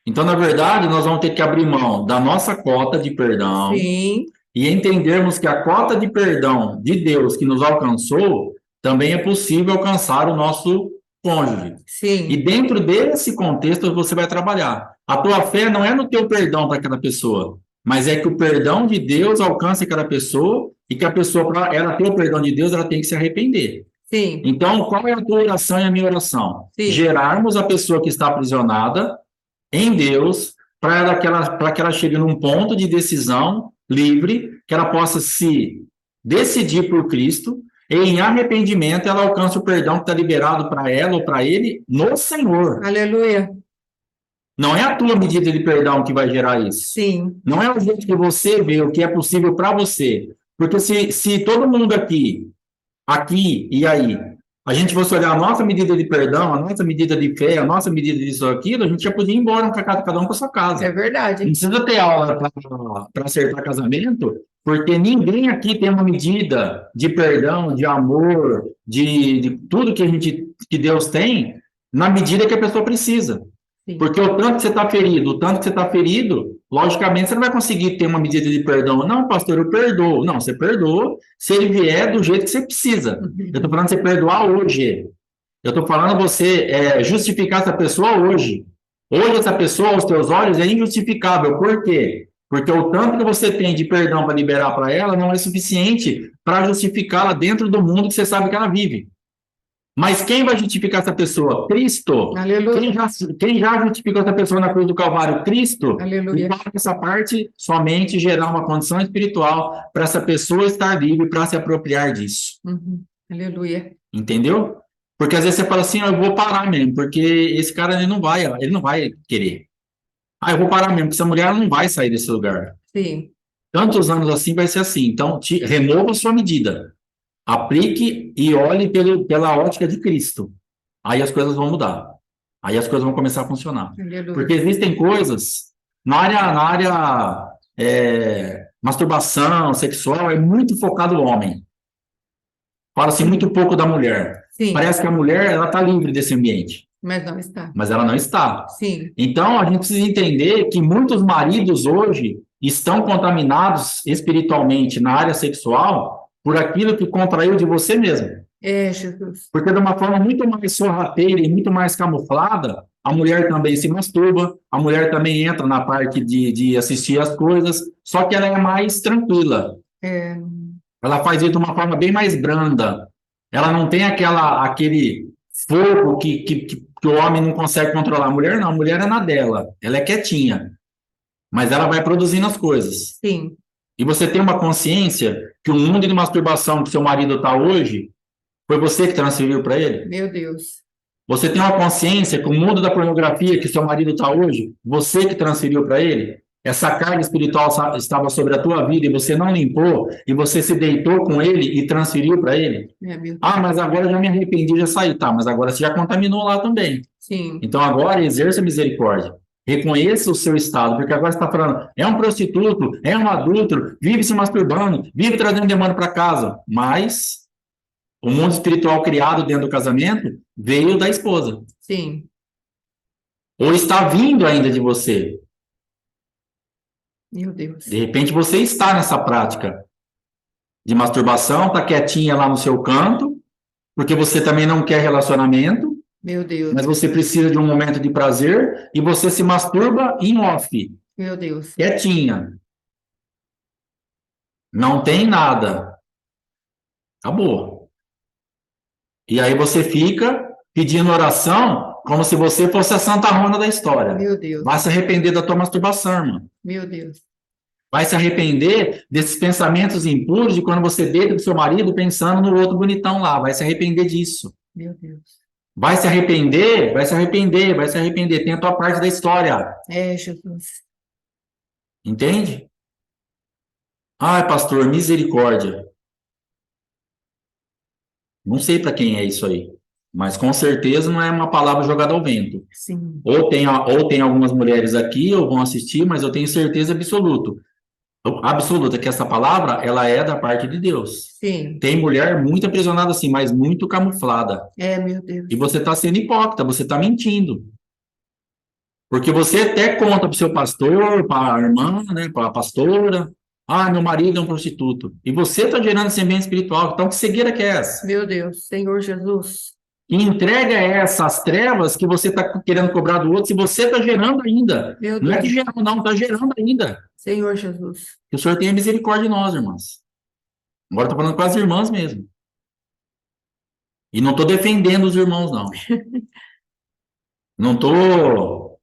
Então, na verdade, nós vamos ter que abrir mão da nossa cota de perdão Sim. e entendermos que a cota de perdão de Deus que nos alcançou, também é possível alcançar o nosso cônjuge. E Sim. dentro desse contexto você vai trabalhar. A tua fé não é no teu perdão para aquela pessoa, mas é que o perdão de Deus alcance aquela pessoa e que a pessoa, para ela ter o perdão de Deus, ela tem que se arrepender. Sim. Então, qual é a tua oração e a minha oração? Sim. Gerarmos a pessoa que está aprisionada em Deus para que ela chegue num ponto de decisão livre, que ela possa se decidir por Cristo e em arrependimento ela alcance o perdão que está liberado para ela ou para ele no Senhor. Aleluia. Não é a tua medida de perdão que vai gerar isso. Sim. Não é o jeito que você vê o que é possível para você. Porque se todo mundo aqui e aí, a gente fosse olhar a nossa medida de perdão, a nossa medida de fé, a nossa medida disso ou aquilo, a gente já podia ir embora cada um para sua casa. É Não verdade. precisa ter aula para acertar casamento, porque ninguém aqui tem uma medida de perdão, de amor, de tudo que Deus tem, na medida que a pessoa precisa. Sim. Porque o tanto que você está ferido, o tanto que você está ferido, logicamente você não vai conseguir ter uma medida de perdão. Não, pastor, eu perdoo. Não, você perdoa se ele vier do jeito que você precisa. Eu estou falando de você perdoar hoje. Eu estou falando você justificar essa pessoa hoje. Hoje essa pessoa, aos teus olhos, é injustificável. Por quê? Porque o tanto que você tem de perdão para liberar para ela não é suficiente para justificá-la dentro do mundo que você sabe que ela vive. Mas quem vai justificar essa pessoa? Cristo. Aleluia. Quem já justificou essa pessoa na cruz do Calvário? Cristo. Aleluia. Então, essa parte somente gerar uma condição espiritual para essa pessoa estar livre para se apropriar disso. Aleluia. Entendeu? Porque às vezes você fala assim, eu vou parar mesmo, porque esse cara ele não vai querer. Ah, eu vou parar mesmo, porque essa mulher ela não vai sair desse lugar. Sim. Tantos anos assim vai ser assim. Então, remova a sua medida. Aplique e olhe pela ótica de Cristo. Aí as coisas vão mudar. Aí as coisas vão começar a funcionar. Aleluia. Porque existem coisas na área masturbação sexual é muito focado o homem. Fala-se muito pouco da mulher. Sim. Parece que a mulher ela está livre desse ambiente. Mas não está. Mas ela não está. Sim. Então a gente precisa entender que muitos maridos hoje estão contaminados espiritualmente na área sexual por aquilo que contraiu de você mesmo. É, Jesus. Porque de uma forma muito mais sorrateira e muito mais camuflada, a mulher também se masturba, a mulher também entra na parte de assistir as coisas, só que ela é mais tranquila. É. Ela faz isso de uma forma bem mais branda. Ela não tem aquele fogo que o homem não consegue controlar. A mulher não, a mulher é na dela, ela é quietinha, mas ela vai produzindo as coisas. Sim. E você tem uma consciência que o mundo de masturbação que seu marido está hoje, foi você que transferiu para ele? Meu Deus. Você tem uma consciência que o mundo da pornografia que seu marido está hoje, você que transferiu para ele? Essa carga espiritual estava sobre a tua vida e você não limpou, e você se deitou com ele e transferiu para ele? Meu Deus. Ah, mas agora eu já me arrependi, já saí. Tá, mas agora você já contaminou lá também. Sim. Então agora exerça misericórdia. Reconheça o seu estado, porque agora você está falando, é um prostituto, é um adúltero, vive se masturbando, vive trazendo demônio para casa. Mas o mundo espiritual criado dentro do casamento veio da esposa. Sim. Ou está vindo ainda de você. Meu Deus. De repente você está nessa prática de masturbação, está quietinha lá no seu canto, porque você também não quer relacionamento. Meu Deus. Mas você precisa de um momento de prazer e você se masturba em off. Meu Deus. Quietinha. Não tem nada. Acabou. E aí você fica pedindo oração como se você fosse a Santa Rona da história. Meu Deus. Vai se arrepender da tua masturbação, irmão. Meu Deus. Vai se arrepender desses pensamentos impuros de quando você deita do seu marido pensando no outro bonitão lá. Vai se arrepender disso. Meu Deus. Vai se arrepender, vai se arrepender, vai se arrepender. Tem a tua parte da história. Jesus. Entende? Ai, pastor, misericórdia. Não sei para quem é isso aí. Mas com certeza não é uma palavra jogada ao vento. Sim. Ou tem algumas mulheres aqui, ou vão assistir, mas eu tenho certeza absoluta que essa palavra, ela é da parte de Deus. Sim. Tem mulher muito aprisionada assim, mas muito camuflada. Meu Deus. E você está sendo hipócrita, você está mentindo. Porque você até conta para o seu pastor, para a irmã, né, para a pastora, meu marido é um prostituto. E você está gerando esse ambiente espiritual. Então, que cegueira que é essa? Meu Deus, Senhor Jesus. Que entrega é essa às trevas que você está querendo cobrar do outro, se você está gerando ainda. Meu Não é Deus. que gera, não, está gerando ainda. Senhor Jesus. Que o Senhor tenha misericórdia de nós, irmãs. Agora estou falando com as irmãs mesmo. E não estou defendendo os irmãos, não. Não estou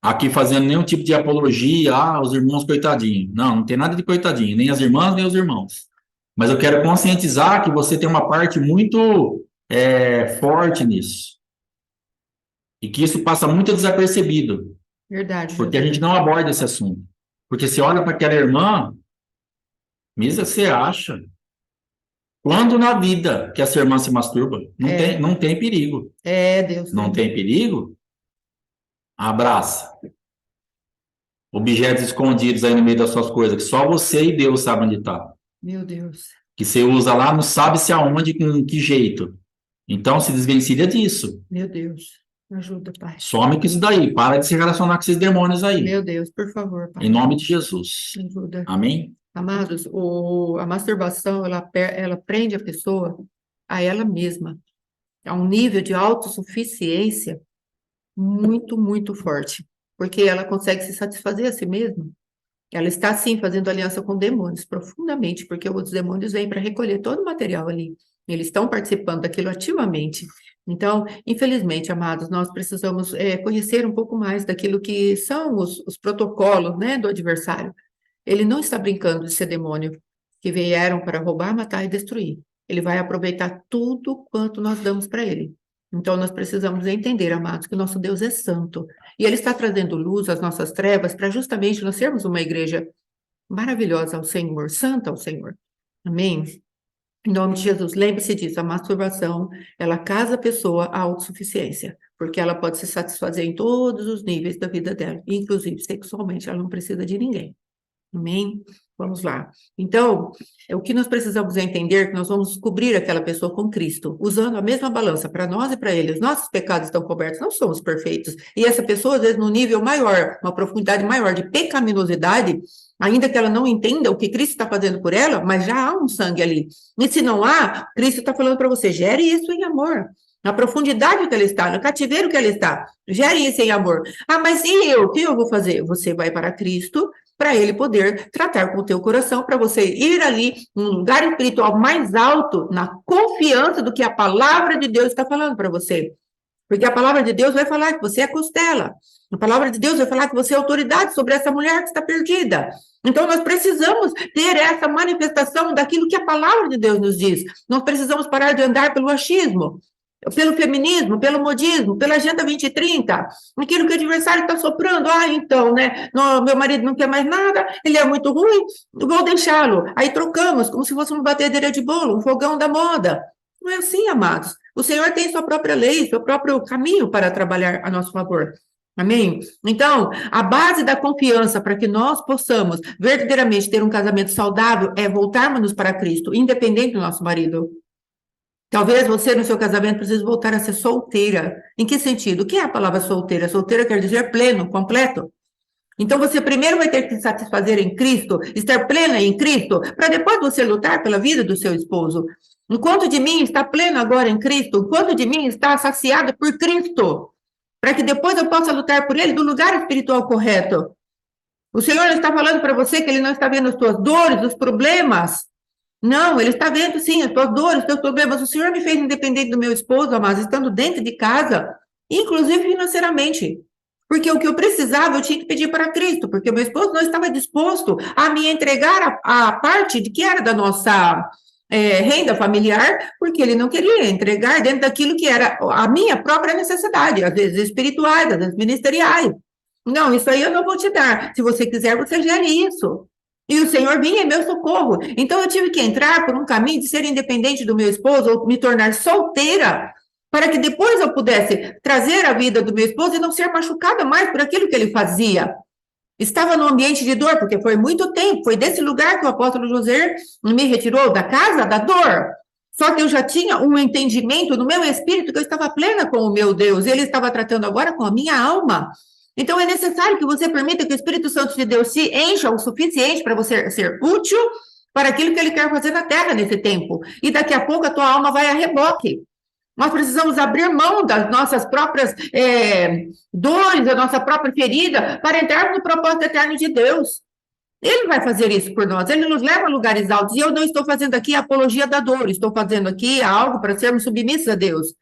aqui fazendo nenhum tipo de apologia, os irmãos coitadinhos. Não, não tem nada de coitadinho, nem as irmãs, nem os irmãos. Mas eu quero conscientizar que você tem uma parte muito forte nisso. E que isso passa muito desapercebido. Verdade. Porque a gente não aborda esse assunto. Porque você olha para aquela irmã, Misa, você acha. Quando na vida que essa irmã se masturba, não tem perigo. Deus. Não tem perigo? Abraça. Objetos escondidos aí no meio das suas coisas, que só você e Deus sabem onde está. Meu Deus. Que você usa lá, não sabe se aonde, com que jeito. Então, se desvencilha disso. Meu Deus. Ajuda, Pai. Some com isso daí. Para de se relacionar com esses demônios aí. Meu Deus, por favor, Pai. Em nome de Jesus. Ajuda. Amém? Amados, a masturbação, ela prende a pessoa a ela mesma. A um nível de autossuficiência muito, muito forte. Porque ela consegue se satisfazer a si mesma. Ela está, sim, fazendo aliança com demônios, profundamente, porque os demônios vêm para recolher todo o material ali. Eles estão participando daquilo ativamente. Então, infelizmente, amados, nós precisamos conhecer um pouco mais daquilo que são os protocolos, né, do adversário. Ele não está brincando de ser demônio, que vieram para roubar, matar e destruir. Ele vai aproveitar tudo quanto nós damos para ele. Então, nós precisamos entender, amados, que nosso Deus é santo. E Ele está trazendo luz às nossas trevas para justamente nós sermos uma igreja maravilhosa ao Senhor, santa ao Senhor. Amém? Em nome de Jesus, lembre-se disso, a masturbação, ela casa a pessoa à autossuficiência, porque ela pode se satisfazer em todos os níveis da vida dela, inclusive sexualmente, ela não precisa de ninguém. Amém? Vamos lá. Então, o que nós precisamos entender é que nós vamos cobrir aquela pessoa com Cristo, usando a mesma balança para nós e para ele. Os nossos pecados estão cobertos, não somos perfeitos. E essa pessoa, às vezes, num nível maior, uma profundidade maior de pecaminosidade, ainda que ela não entenda o que Cristo está fazendo por ela, mas já há um sangue ali. E se não há, Cristo está falando para você, gere isso em amor. Na profundidade que ela está, no cativeiro que ela está, gere isso em amor. Mas e eu? O que eu vou fazer? Você vai para Cristo, para ele poder tratar com o teu coração, para você ir ali num lugar espiritual mais alto, na confiança do que a palavra de Deus está falando para você. Porque a palavra de Deus vai falar que você é costela. A palavra de Deus vai falar que você é autoridade sobre essa mulher que está perdida. Então, nós precisamos ter essa manifestação daquilo que a palavra de Deus nos diz. Nós precisamos parar de andar pelo achismo, pelo feminismo, pelo modismo, pela Agenda 2030, aquilo que o adversário está soprando. Então, né, meu marido não quer mais nada, ele é muito ruim, vou deixá-lo. Aí trocamos, como se fosse uma batedeira de bolo, um fogão da moda. Não é assim, amados. O Senhor tem sua própria lei, seu próprio caminho para trabalhar a nosso favor. Amém? Então, a base da confiança para que nós possamos verdadeiramente ter um casamento saudável é voltarmos para Cristo, independente do nosso marido. Talvez você, no seu casamento, precise voltar a ser solteira. Em que sentido? O que é a palavra solteira? Solteira quer dizer pleno, completo. Então, você primeiro vai ter que se satisfazer em Cristo, estar plena em Cristo, para depois você lutar pela vida do seu esposo. Enquanto de mim está pleno agora em Cristo, enquanto de mim está saciada por Cristo, para que depois eu possa lutar por ele do lugar espiritual correto. O Senhor está falando para você que ele não está vendo as suas dores, os problemas. Não, ele está vendo, sim, as tuas dores, os teus problemas. O Senhor me fez independente do meu esposo, amados, estando dentro de casa, inclusive financeiramente. Porque o que eu precisava, eu tinha que pedir para Cristo, porque o meu esposo não estava disposto a me entregar a parte de que era da nossa renda familiar, porque ele não queria entregar dentro daquilo que era a minha própria necessidade, às vezes espirituais, às vezes ministeriais. Não, isso aí eu não vou te dar. Se você quiser, você gere isso. E o Senhor vinha em meu socorro. Então eu tive que entrar por um caminho de ser independente do meu esposo, ou me tornar solteira, para que depois eu pudesse trazer a vida do meu esposo e não ser machucada mais por aquilo que ele fazia. Estava no ambiente de dor, porque foi muito tempo, foi desse lugar que o apóstolo José me retirou da casa da dor. Só que eu já tinha um entendimento no meu espírito que eu estava plena com o meu Deus, e ele estava tratando agora com a minha alma. Então é necessário que você permita que o Espírito Santo de Deus se encha o suficiente para você ser útil para aquilo que ele quer fazer na terra nesse tempo. E daqui a pouco a tua alma vai a reboque. Nós precisamos abrir mão das nossas próprias dores, da nossa própria ferida, para entrar no propósito eterno de Deus. Ele vai fazer isso por nós, ele nos leva a lugares altos. E eu não estou fazendo aqui a apologia da dor, estou fazendo aqui algo para sermos submissos a Deus.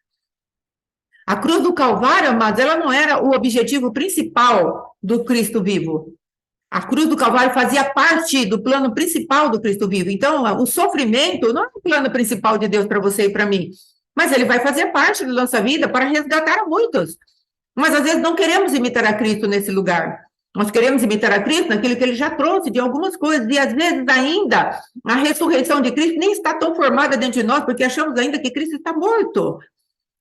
A cruz do Calvário, amados, ela não era o objetivo principal do Cristo vivo. A cruz do Calvário fazia parte do plano principal do Cristo vivo. Então, o sofrimento não é o plano principal de Deus para você e para mim. Mas ele vai fazer parte da nossa vida para resgatar a muitos. Mas às vezes não queremos imitar a Cristo nesse lugar. Nós queremos imitar a Cristo naquilo que ele já trouxe de algumas coisas. E às vezes ainda a ressurreição de Cristo nem está tão formada dentro de nós, porque achamos ainda que Cristo está morto.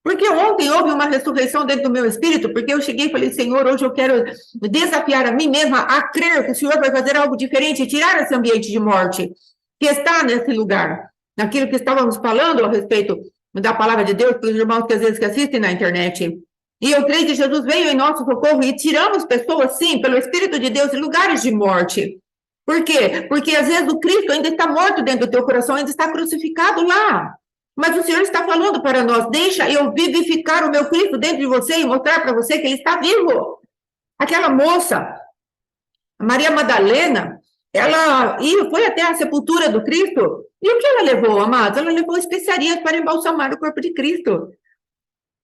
Porque ontem houve uma ressurreição dentro do meu espírito, porque eu cheguei e falei, Senhor, hoje eu quero desafiar a mim mesma a crer que o Senhor vai fazer algo diferente e tirar esse ambiente de morte que está nesse lugar. Naquilo que estávamos falando a respeito da palavra de Deus para os irmãos que às vezes que assistem na internet. E eu creio que Jesus veio em nosso socorro e tiramos pessoas, sim, pelo Espírito de Deus, de lugares de morte. Por quê? Porque às vezes o Cristo ainda está morto dentro do teu coração, ainda está crucificado lá. Mas o Senhor está falando para nós, deixa eu vivificar o meu Cristo dentro de você e mostrar para você que ele está vivo. Aquela moça, Maria Madalena, ela foi até a sepultura do Cristo. E o que ela levou, amados? Ela levou especiarias para embalsamar o corpo de Cristo.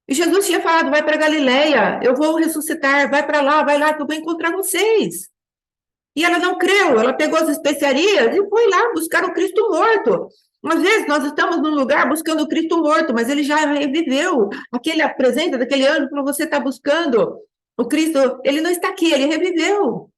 E Jesus tinha falado, vai para Galileia, eu vou ressuscitar, vai para lá, vai lá, que eu vou encontrar vocês. E ela não creu, ela pegou as especiarias e foi lá buscar o Cristo morto. Às vezes nós estamos num lugar buscando o Cristo morto, mas ele já reviveu. A presença daquele anjo que você está buscando, o Cristo, ele não está aqui, ele reviveu.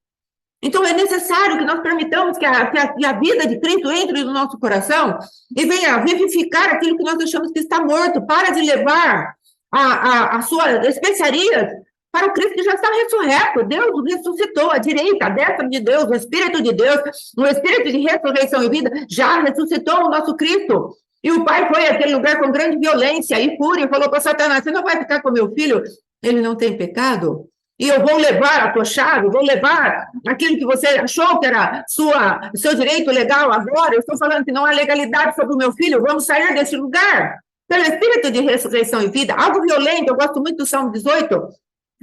Então é necessário que nós permitamos que a vida de Cristo entre no nosso coração e venha vivificar aquilo que nós achamos que está morto. Para de levar as suas especiarias para o Cristo que já está ressurreto. Deus o ressuscitou, a direita, a destra de Deus, o Espírito de Deus, o Espírito de ressurreição e vida, já ressuscitou o nosso Cristo. E o Pai foi àquele lugar com grande violência e fúria e falou para Satanás, você não vai ficar com meu filho? Ele não tem pecado? E eu vou levar a tua chave, vou levar aquilo que você achou que era seu direito legal agora. Eu estou falando que não há legalidade sobre o meu filho, vamos sair desse lugar. Pelo Espírito de ressurreição e vida, algo violento, eu gosto muito do Salmo 18,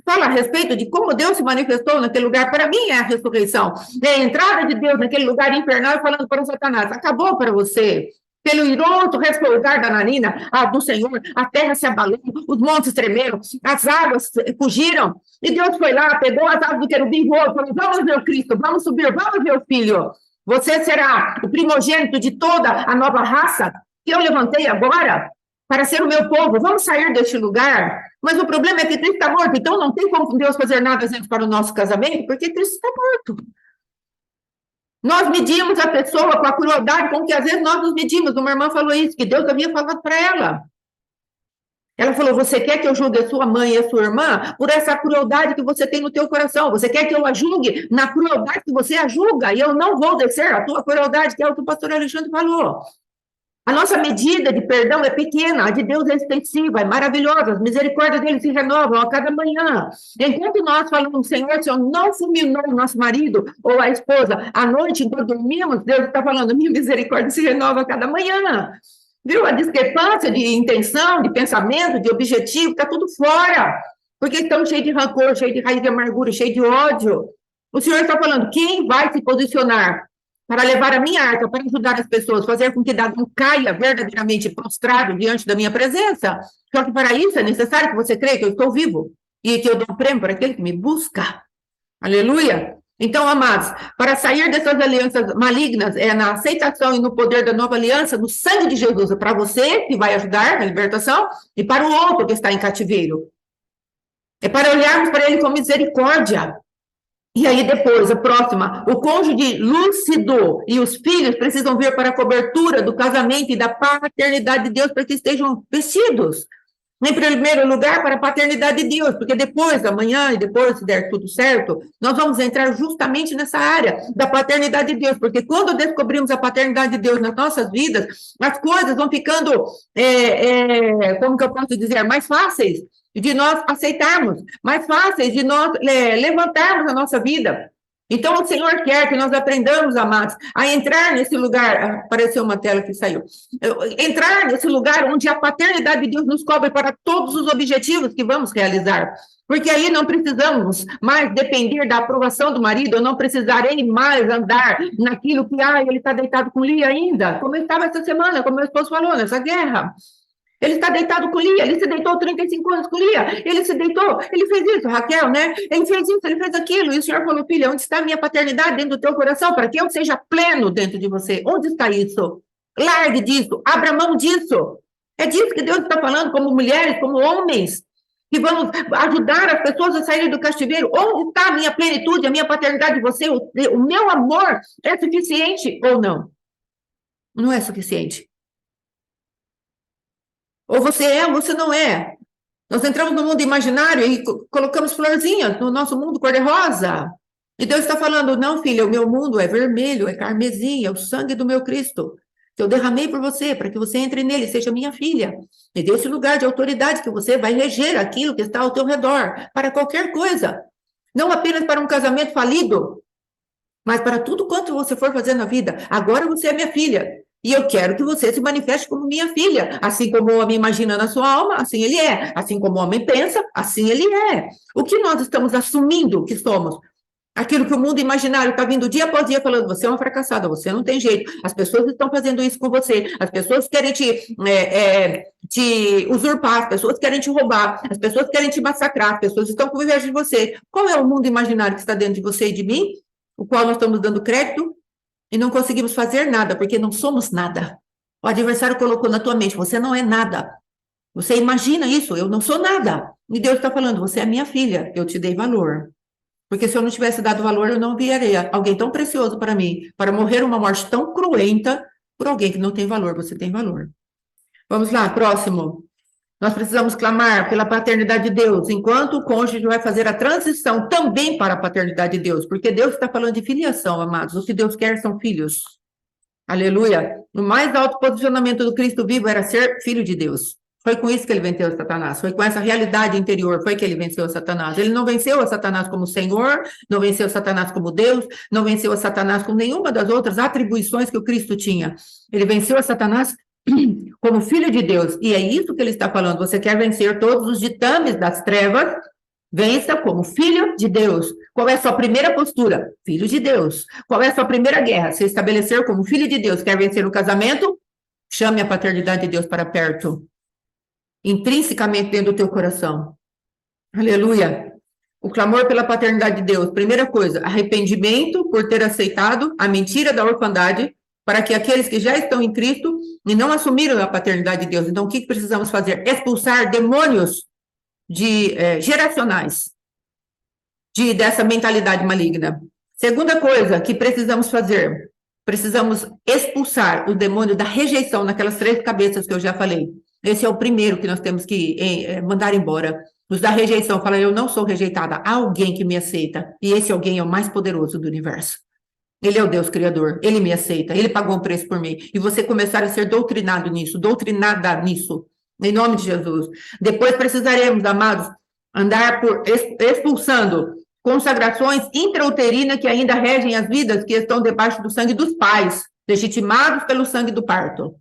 fala a respeito de como Deus se manifestou naquele lugar. Para mim é a ressurreição. É a entrada de Deus naquele lugar infernal falando para o Satanás, acabou para você. Pelo iroso respolgar da narina do Senhor, a terra se abalou, os montes tremeram, as águas fugiram. E Deus foi lá, pegou as asas do querubim e voou, falou, vamos ver o Cristo, vamos subir, vamos ver o Filho. Você será o primogênito de toda a nova raça que eu levantei agora para ser o meu povo. Vamos sair deste lugar. Mas o problema é que Cristo está morto, então não tem como Deus fazer nada para o nosso casamento, porque Cristo está morto. Nós medimos a pessoa com a crueldade com que às vezes nós nos medimos. Uma irmã falou isso, que Deus havia falado para ela. Ela falou, você quer que eu julgue a sua mãe e a sua irmã por essa crueldade que você tem no teu coração? Você quer que eu a julgue na crueldade que você a julga? E eu não vou descer a tua crueldade, que é o que o pastor Alexandre falou. A nossa medida de perdão é pequena, a de Deus é extensiva, é maravilhosa, as misericórdias dele se renovam a cada manhã. Enquanto nós falamos, Senhor, o Senhor não fulminou o nosso marido ou a esposa, à noite, enquanto dormimos, Deus está falando, minha misericórdia se renova a cada manhã. Viu? A discrepância de intenção, de pensamento, de objetivo, está tudo fora. Porque estamos cheios de rancor, cheios de raiz de amargura, cheios de ódio. O Senhor está falando, quem vai se posicionar para levar a minha arca, para ajudar as pessoas, fazer com que Davi caia verdadeiramente prostrado diante da minha presença. Só que para isso é necessário que você creia que eu estou vivo e que eu dou prêmio para aquele que me busca. Aleluia! Então, amados, para sair dessas alianças malignas, é na aceitação e no poder da nova aliança, no sangue de Jesus, é para você, que vai ajudar na libertação, e para o outro que está em cativeiro. É para olharmos para ele com misericórdia. E aí depois, a próxima, o cônjuge lúcido e os filhos precisam vir para a cobertura do casamento e da paternidade de Deus para que estejam vestidos. Em primeiro lugar, para a paternidade de Deus, porque depois, amanhã e depois, se der tudo certo, nós vamos entrar justamente nessa área da paternidade de Deus, porque quando descobrimos a paternidade de Deus nas nossas vidas, as coisas vão ficando, como que eu posso dizer, mais fáceis de nós aceitarmos, mais fáceis de nós levantarmos a nossa vida. Então, o Senhor quer que nós aprendamos, amados, a entrar nesse lugar. Apareceu uma tela que saiu. Entrar nesse lugar onde a paternidade de Deus nos cobre para todos os objetivos que vamos realizar. Porque aí não precisamos mais depender da aprovação do marido, eu não precisarei mais andar naquilo que, ele está deitado com Lia ainda, como eu estava essa semana, como meu esposo falou, nessa guerra. Ele está deitado com Lia, ele se deitou 35 anos com Lia, ele se deitou, ele fez isso, Raquel, né? Ele fez isso, ele fez aquilo, e o Senhor falou, filha, onde está a minha paternidade dentro do teu coração, para que eu seja pleno dentro de você? Onde está isso? Largue disso, abra mão disso. É disso que Deus está falando, como mulheres, como homens, que vamos ajudar as pessoas a saírem do cativeiro. Onde está a minha plenitude, a minha paternidade de você? O meu amor é suficiente ou não? Não é suficiente. Ou você é ou você não é. Nós entramos no mundo imaginário e colocamos florzinhas no nosso mundo cor-de-rosa. E Deus está falando, não, filha, o meu mundo é vermelho, é carmesim, é o sangue do meu Cristo, que eu derramei por você, para que você entre nele, seja minha filha. E desse lugar de autoridade que você vai reger aquilo que está ao teu redor, para qualquer coisa. Não apenas para um casamento falido, mas para tudo quanto você for fazer na vida. Agora você é minha filha. E eu quero que você se manifeste como minha filha. Assim como o homem imagina na sua alma, assim ele é. Assim como o homem pensa, assim ele é. O que nós estamos assumindo que somos? Aquilo que o mundo imaginário está vindo dia após dia falando, você é uma fracassada, você não tem jeito. As pessoas estão fazendo isso com você. As pessoas querem te usurpar, as pessoas querem te roubar, as pessoas querem te massacrar, as pessoas estão com inveja de você. Qual é o mundo imaginário que está dentro de você e de mim? O qual nós estamos dando crédito? E não conseguimos fazer nada, porque não somos nada. O adversário colocou na tua mente, você não é nada. Você imagina isso, eu não sou nada. E Deus está falando, você é minha filha, eu te dei valor. Porque se eu não tivesse dado valor, eu não enviaria alguém tão precioso para mim, para morrer uma morte tão cruenta por alguém que não tem valor, você tem valor. Vamos lá, próximo. Nós precisamos clamar pela paternidade de Deus, enquanto o cônjuge vai fazer a transição também para a paternidade de Deus, porque Deus está falando de filiação, amados. O que Deus quer são filhos. Aleluia. O mais alto posicionamento do Cristo vivo era ser filho de Deus. Foi com isso que ele venceu Satanás, foi com essa realidade interior, foi que ele venceu Satanás. Ele não venceu a Satanás como Senhor, não venceu Satanás como Deus, não venceu a Satanás com nenhuma das outras atribuições que o Cristo tinha. Ele venceu a Satanás como filho de Deus, e é isso que ele está falando, você quer vencer todos os ditames das trevas, vença como filho de Deus. Qual é a sua primeira postura? Filho de Deus. Qual é a sua primeira guerra? Se estabelecer como filho de Deus, quer vencer no casamento? Chame a paternidade de Deus para perto, intrinsecamente dentro do teu coração. Aleluia. O clamor pela paternidade de Deus, primeira coisa, arrependimento por ter aceitado a mentira da orfandade, para que aqueles que já estão em Cristo e não assumiram a paternidade de Deus. Então, o que precisamos fazer? Expulsar demônios geracionais dessa mentalidade maligna. Segunda coisa que precisamos fazer, precisamos expulsar o demônio da rejeição naquelas 3 cabeças que eu já falei. Esse é o primeiro que nós temos que mandar embora. Os da rejeição, fala, eu não sou rejeitada, há alguém que me aceita, e esse alguém é o mais poderoso do universo. Ele é o Deus Criador, ele me aceita, ele pagou um preço por mim. E você começar a ser doutrinado nisso, doutrinada nisso, em nome de Jesus. Depois precisaremos, amados, andar expulsando consagrações intrauterinas que ainda regem as vidas que estão debaixo do sangue dos pais, legitimados pelo sangue do parto.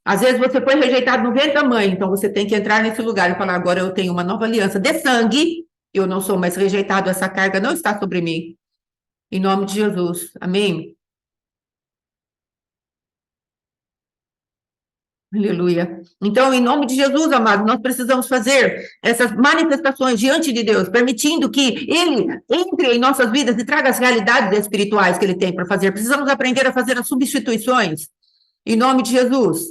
Às vezes você foi rejeitado no ventre da mãe, então você tem que entrar nesse lugar e falar, agora eu tenho uma nova aliança de sangue, eu não sou mais rejeitado, essa carga não está sobre mim. Em nome de Jesus. Amém? Aleluia. Então, em nome de Jesus, amados, nós precisamos fazer essas manifestações diante de Deus, permitindo que Ele entre em nossas vidas e traga as realidades espirituais que Ele tem para fazer. Precisamos aprender a fazer as substituições, em nome de Jesus.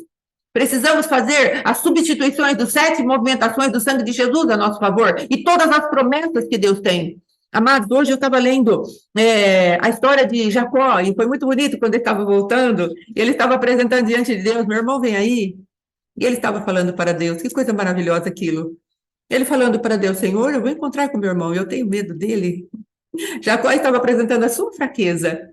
Precisamos fazer as substituições dos 7 movimentações do sangue de Jesus a nosso favor e todas as promessas que Deus tem. Amados, hoje eu estava lendo a história de Jacó, e foi muito bonito quando ele estava voltando, ele estava apresentando diante de Deus, meu irmão vem aí, e ele estava falando para Deus, que coisa maravilhosa aquilo. Ele falando para Deus, Senhor, eu vou encontrar com meu irmão, eu tenho medo dele. Jacó estava apresentando a sua fraqueza,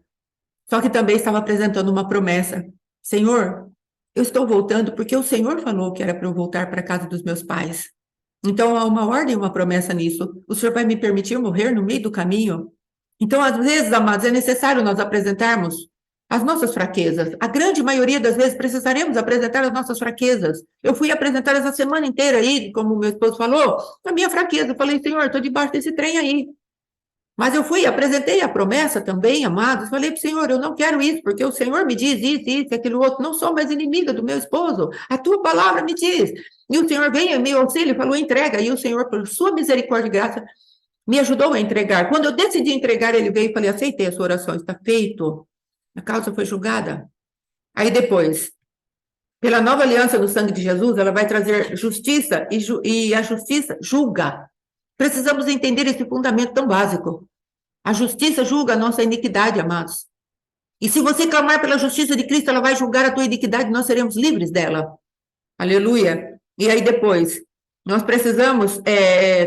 só que também estava apresentando uma promessa. Senhor, eu estou voltando porque o Senhor falou que era para eu voltar para a casa dos meus pais. Então, há uma ordem, uma promessa nisso. O Senhor vai me permitir morrer no meio do caminho? Então, às vezes, amados, é necessário nós apresentarmos as nossas fraquezas. A grande maioria das vezes precisaremos apresentar as nossas fraquezas. Eu fui apresentar essa semana inteira aí, como meu esposo falou, a minha fraqueza. Eu falei, Senhor, estou debaixo desse trem aí. Mas eu fui, apresentei a promessa também, amados. Falei para o Senhor, eu não quero isso, porque o Senhor me diz isso, aquilo outro. Não sou mais inimiga do meu esposo. A tua palavra me diz. E o Senhor veio em meu auxílio e falou, entrega. E o Senhor, por sua misericórdia e graça, me ajudou a entregar. Quando eu decidi entregar, ele veio e falei, aceitei a sua oração, está feito. A causa foi julgada. Aí depois, pela nova aliança do sangue de Jesus, ela vai trazer justiça e a justiça julga. Precisamos entender esse fundamento tão básico. A justiça julga a nossa iniquidade, amados. E se você clamar pela justiça de Cristo, ela vai julgar a tua iniquidade e nós seremos livres dela. Aleluia. E aí depois, nós precisamos,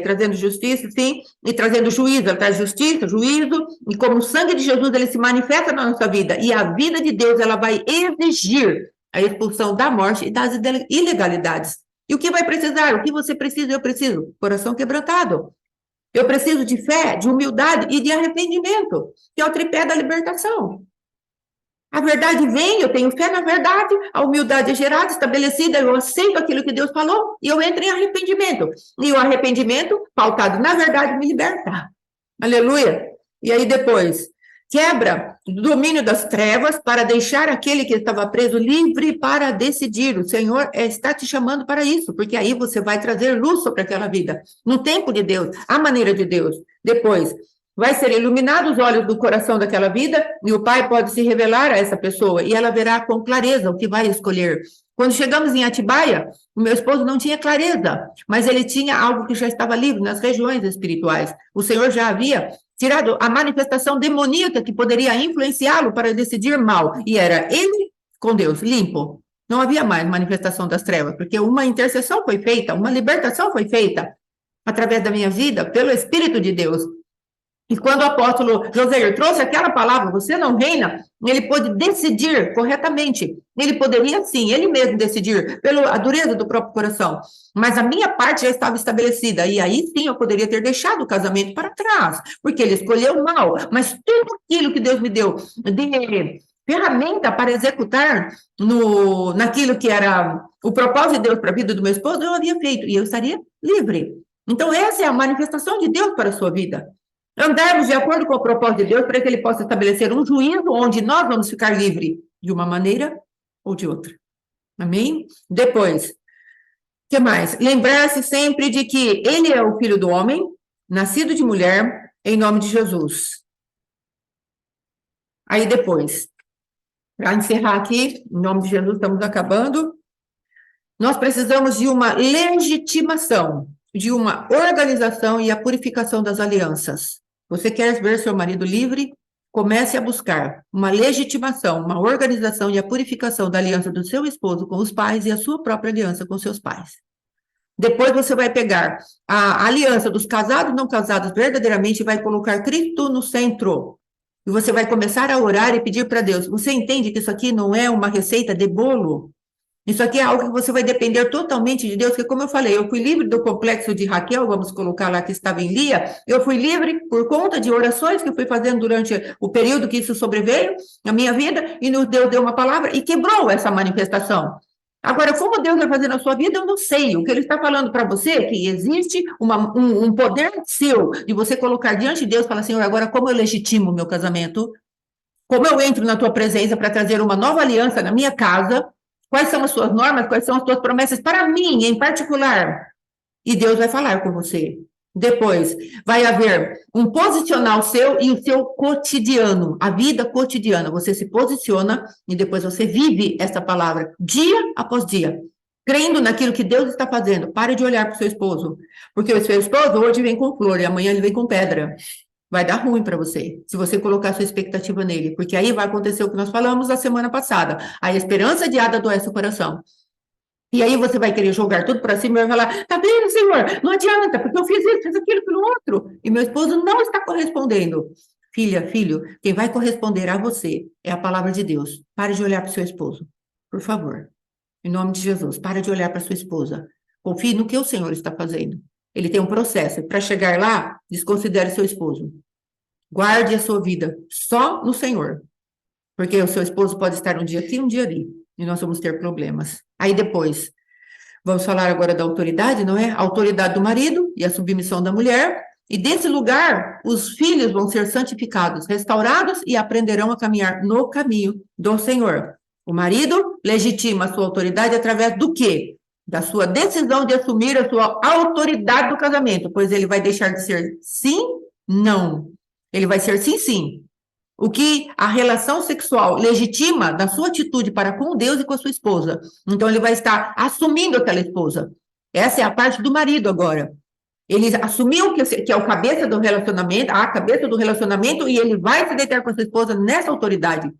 trazendo justiça, sim, e trazendo juízo. Ela traz justiça, juízo, e como o sangue de Jesus, ele se manifesta na nossa vida. E a vida de Deus, ela vai exigir a expulsão da morte e das ilegalidades. E o que vai precisar? O que você precisa? Eu preciso. Coração quebrantado. Eu preciso de fé, de humildade e de arrependimento, que é o tripé da libertação. A verdade vem, eu tenho fé na verdade, a humildade é gerada, estabelecida, eu aceito aquilo que Deus falou e eu entro em arrependimento. E o arrependimento, pautado na verdade, me liberta. Aleluia. E aí depois, quebra o domínio das trevas para deixar aquele que estava preso livre para decidir. O Senhor está te chamando para isso, porque aí você vai trazer luz sobre aquela vida, no tempo de Deus, à maneira de Deus. Depois, vai ser iluminado os olhos do coração daquela vida e o Pai pode se revelar a essa pessoa e ela verá com clareza o que vai escolher. Quando chegamos em Atibaia, o meu esposo não tinha clareza, mas ele tinha algo que já estava livre nas regiões espirituais. O Senhor já havia tirado a manifestação demoníaca que poderia influenciá-lo para decidir mal, e era ele com Deus, limpo. Não havia mais manifestação das trevas, porque uma intercessão foi feita, uma libertação foi feita através da minha vida, pelo Espírito de Deus. E quando o apóstolo José trouxe aquela palavra, você não reina, ele pôde decidir corretamente. Ele poderia, sim, ele mesmo decidir, pela dureza do próprio coração. Mas a minha parte já estava estabelecida. E aí, sim, eu poderia ter deixado o casamento para trás, porque ele escolheu mal. Mas tudo aquilo que Deus me deu de ferramenta para executar naquilo que era o propósito de Deus para a vida do meu esposo, eu havia feito. E eu estaria livre. Então, essa é a manifestação de Deus para a sua vida. Andarmos de acordo com o propósito de Deus para que ele possa estabelecer um juízo onde nós vamos ficar livres de uma maneira ou de outra. Amém? Depois, o que mais? Lembrar-se sempre de que ele é o filho do homem, nascido de mulher, em nome de Jesus. Aí depois, para encerrar aqui, em nome de Jesus, estamos acabando. Nós precisamos de uma legitimação, de uma organização e a purificação das alianças. Você quer ver seu marido livre? Comece a buscar uma legitimação, uma organização e a purificação da aliança do seu esposo com os pais e a sua própria aliança com seus pais. Depois você vai pegar a aliança dos casados e não casados verdadeiramente e vai colocar Cristo no centro. E você vai começar a orar e pedir para Deus. Você entende que isso aqui não é uma receita de bolo? Isso aqui é algo que você vai depender totalmente de Deus, porque como eu falei, eu fui livre do complexo de Raquel, vamos colocar lá que estava em Lia, eu fui livre por conta de orações que eu fui fazendo durante o período que isso sobreveio na minha vida, e Deus deu uma palavra e quebrou essa manifestação. Agora, como Deus vai fazer na sua vida, eu não sei. O que Ele está falando para você é que existe um poder seu de você colocar diante de Deus e falar, Senhor, agora como eu legitimo o meu casamento? Como eu entro na tua presença para trazer uma nova aliança na minha casa? Quais são as suas normas? Quais são as suas promessas para mim, em particular? E Deus vai falar com você. Depois, vai haver um posicional seu e o seu cotidiano, a vida cotidiana. Você se posiciona e depois você vive essa palavra dia após dia, crendo naquilo que Deus está fazendo. Pare de olhar para o seu esposo, porque o seu esposo hoje vem com flor e amanhã ele vem com pedra. Vai dar ruim para você, se você colocar sua expectativa nele, porque aí vai acontecer o que nós falamos na semana passada. A esperança adiada adoece o coração. E aí você vai querer jogar tudo para cima e vai falar, tá vendo, Senhor? Não adianta, porque eu fiz isso, fiz aquilo, aquilo outro. E meu esposo não está correspondendo. Filha, filho, quem vai corresponder a você é a palavra de Deus. Pare de olhar para o seu esposo, por favor. Em nome de Jesus, pare de olhar para sua esposa. Confie no que o Senhor está fazendo. Ele tem um processo. Para chegar lá, desconsidere seu esposo. Guarde a sua vida só no Senhor. Porque o seu esposo pode estar um dia aqui, um dia ali. E nós vamos ter problemas. Aí depois, vamos falar agora da autoridade, não é? A autoridade do marido e a submissão da mulher. E desse lugar, os filhos vão ser santificados, restaurados e aprenderão a caminhar no caminho do Senhor. O marido legitima a sua autoridade através do quê? Da sua decisão de assumir a sua autoridade do casamento, pois ele vai deixar de ser sim, não. Ele vai ser sim, sim. O que a relação sexual legitima da sua atitude para com Deus e com a sua esposa. Então, ele vai estar assumindo aquela esposa. Essa é a parte do marido agora. Ele assumiu que é o cabeça do relacionamento, a cabeça do relacionamento, e ele vai se deitar com a sua esposa nessa autoridade.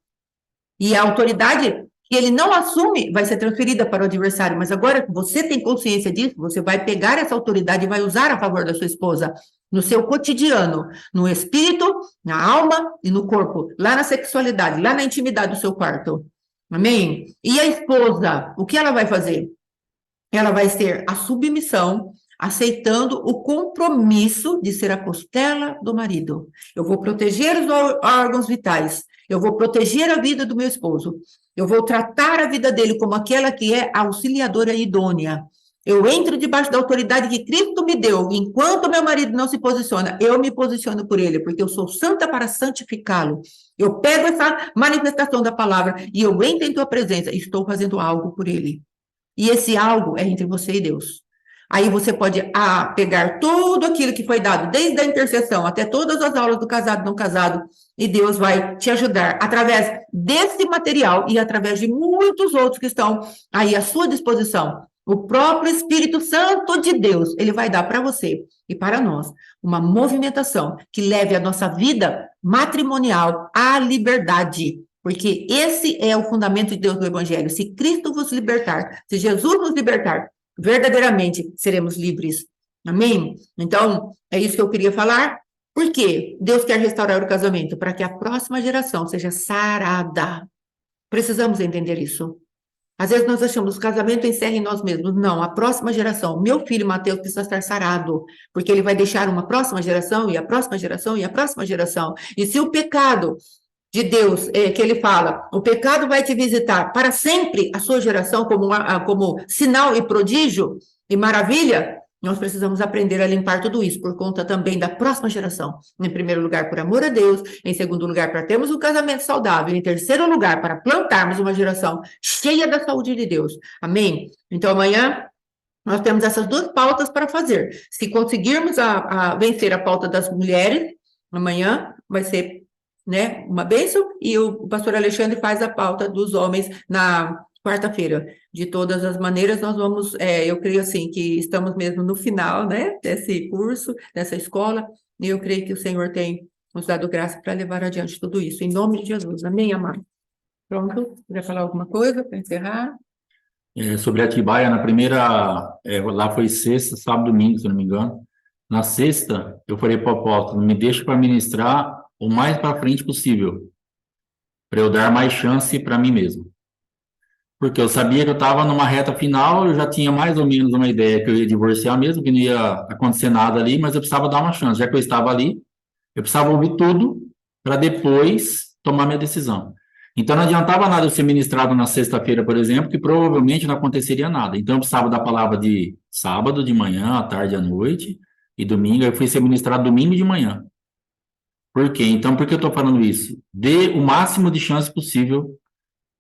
E a autoridade que ele não assume vai ser transferida para o adversário. Mas agora que você tem consciência disso, você vai pegar essa autoridade e vai usar a favor da sua esposa no seu cotidiano, no espírito, na alma e no corpo, lá na sexualidade, lá na intimidade do seu quarto. Amém? E a esposa, o que ela vai fazer? Ela vai ter a submissão, aceitando o compromisso de ser a costela do marido. Eu vou proteger os órgãos vitais, eu vou proteger a vida do meu esposo, eu vou tratar a vida dele como aquela que é auxiliadora idônea. Eu entro debaixo da autoridade que Cristo me deu. Enquanto meu marido não se posiciona, eu me posiciono por ele, porque eu sou santa para santificá-lo. Eu pego essa manifestação da palavra e eu entro em tua presença e estou fazendo algo por ele. E esse algo é entre você e Deus. Aí você pode pegar tudo aquilo que foi dado, desde a intercessão até todas as aulas do casado e não casado, e Deus vai te ajudar através desse material e através de muitos outros que estão aí à sua disposição. O próprio Espírito Santo de Deus, ele vai dar para você e para nós uma movimentação que leve a nossa vida matrimonial à liberdade. Porque esse é o fundamento de Deus do Evangelho. Se Cristo vos libertar, se Jesus nos libertar, verdadeiramente seremos livres. Amém? Então, é isso que eu queria falar. Por quê? Deus quer restaurar o casamento para que a próxima geração seja sarada. Precisamos entender isso. Às vezes nós achamos que o casamento encerra em nós mesmos. Não, a próxima geração, meu filho Mateus precisa estar sarado, porque ele vai deixar uma próxima geração, e a próxima geração, e a próxima geração. E se o pecado de Deus, que ele fala, o pecado vai te visitar para sempre a sua geração como sinal e prodígio e maravilha, nós precisamos aprender a limpar tudo isso por conta também da próxima geração. Em primeiro lugar, por amor a Deus. Em segundo lugar, para termos um casamento saudável. Em terceiro lugar, para plantarmos uma geração cheia da saúde de Deus. Amém? Então, amanhã nós temos essas duas pautas para fazer. Se conseguirmos vencer a pauta das mulheres, amanhã vai ser, né, uma bênção, e o pastor Alexandre faz a pauta dos homens na quarta-feira. De todas as maneiras, nós vamos, eu creio assim, que estamos mesmo no final, né, desse curso, dessa escola, e eu creio que o Senhor tem nos dado graça para levar adiante tudo isso, em nome de Jesus. Amém, amado? Pronto? Quer falar alguma coisa para encerrar? Sobre Atibaia, na primeira, lá foi sexta, sábado, domingo, se eu não me engano. Na sexta, eu falei para o apóstolo, me deixa para ministrar o mais para frente possível, para eu dar mais chance para mim mesmo. Porque eu sabia que eu estava numa reta final, eu já tinha mais ou menos uma ideia que eu ia divorciar mesmo, que não ia acontecer nada ali, mas eu precisava dar uma chance. Já que eu estava ali, eu precisava ouvir tudo para depois tomar minha decisão. Então não adiantava nada eu ser ministrado na sexta-feira, por exemplo, que provavelmente não aconteceria nada. Então eu precisava da palavra de sábado, de manhã, à tarde, à noite, e domingo. Eu fui ser ministrado domingo de manhã. Por quê? Então, por que eu estou falando isso? Dê o máximo de chance possível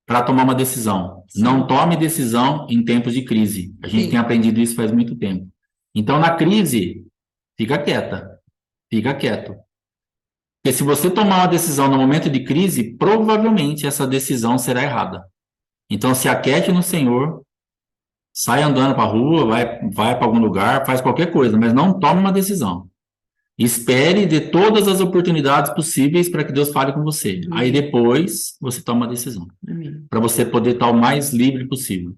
para tomar uma decisão. Sim. Não tome decisão em tempos de crise. A gente Sim. tem aprendido isso faz muito tempo. Então, na crise, fica quieta. Fica quieto. Porque se você tomar uma decisão no momento de crise, provavelmente essa decisão será errada. Então, se aquiete no Senhor, sai andando para a rua, vai para algum lugar, faz qualquer coisa, mas não tome uma decisão. Espere de todas as oportunidades possíveis para que Deus fale com você. Aí depois você toma uma decisão. Para você poder estar o mais livre possível.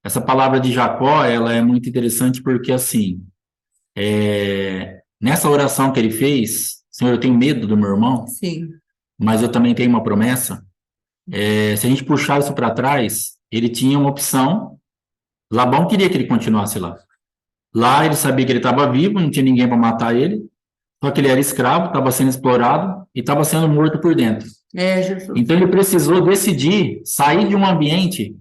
Essa palavra de Jacó, ela é muito interessante porque, assim, nessa oração que ele fez, Senhor, eu tenho medo do meu irmão, Sim. mas eu também tenho uma promessa. Se a gente puxar isso para trás, ele tinha uma opção. Labão queria que ele continuasse lá. Lá ele sabia que ele estava vivo, não tinha ninguém para matar ele, só que ele era escravo, estava sendo explorado e estava sendo morto por dentro. Jesus. Então ele precisou decidir sair de um ambiente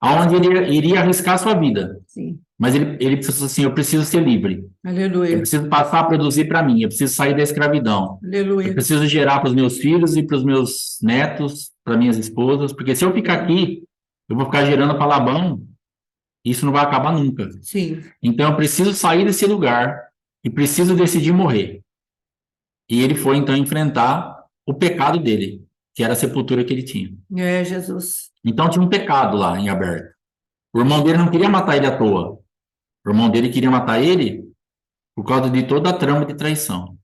onde ele iria arriscar a sua vida. Sim. Mas ele precisou assim, eu preciso ser livre. Aleluia. Eu preciso passar a produzir para mim, eu preciso sair da escravidão. Aleluia. Eu preciso gerar para os meus filhos e para os meus netos, para minhas esposas, porque se eu ficar aqui, eu vou ficar gerando para Labão, e isso não vai acabar nunca. Sim. Então eu preciso sair desse lugar e preciso decidir morrer. E ele foi então enfrentar o pecado dele, que era a sepultura que ele tinha. Jesus. Então tinha um pecado lá em aberto. O irmão dele não queria matar ele à toa. O irmão dele queria matar ele por causa de toda a trama de traição.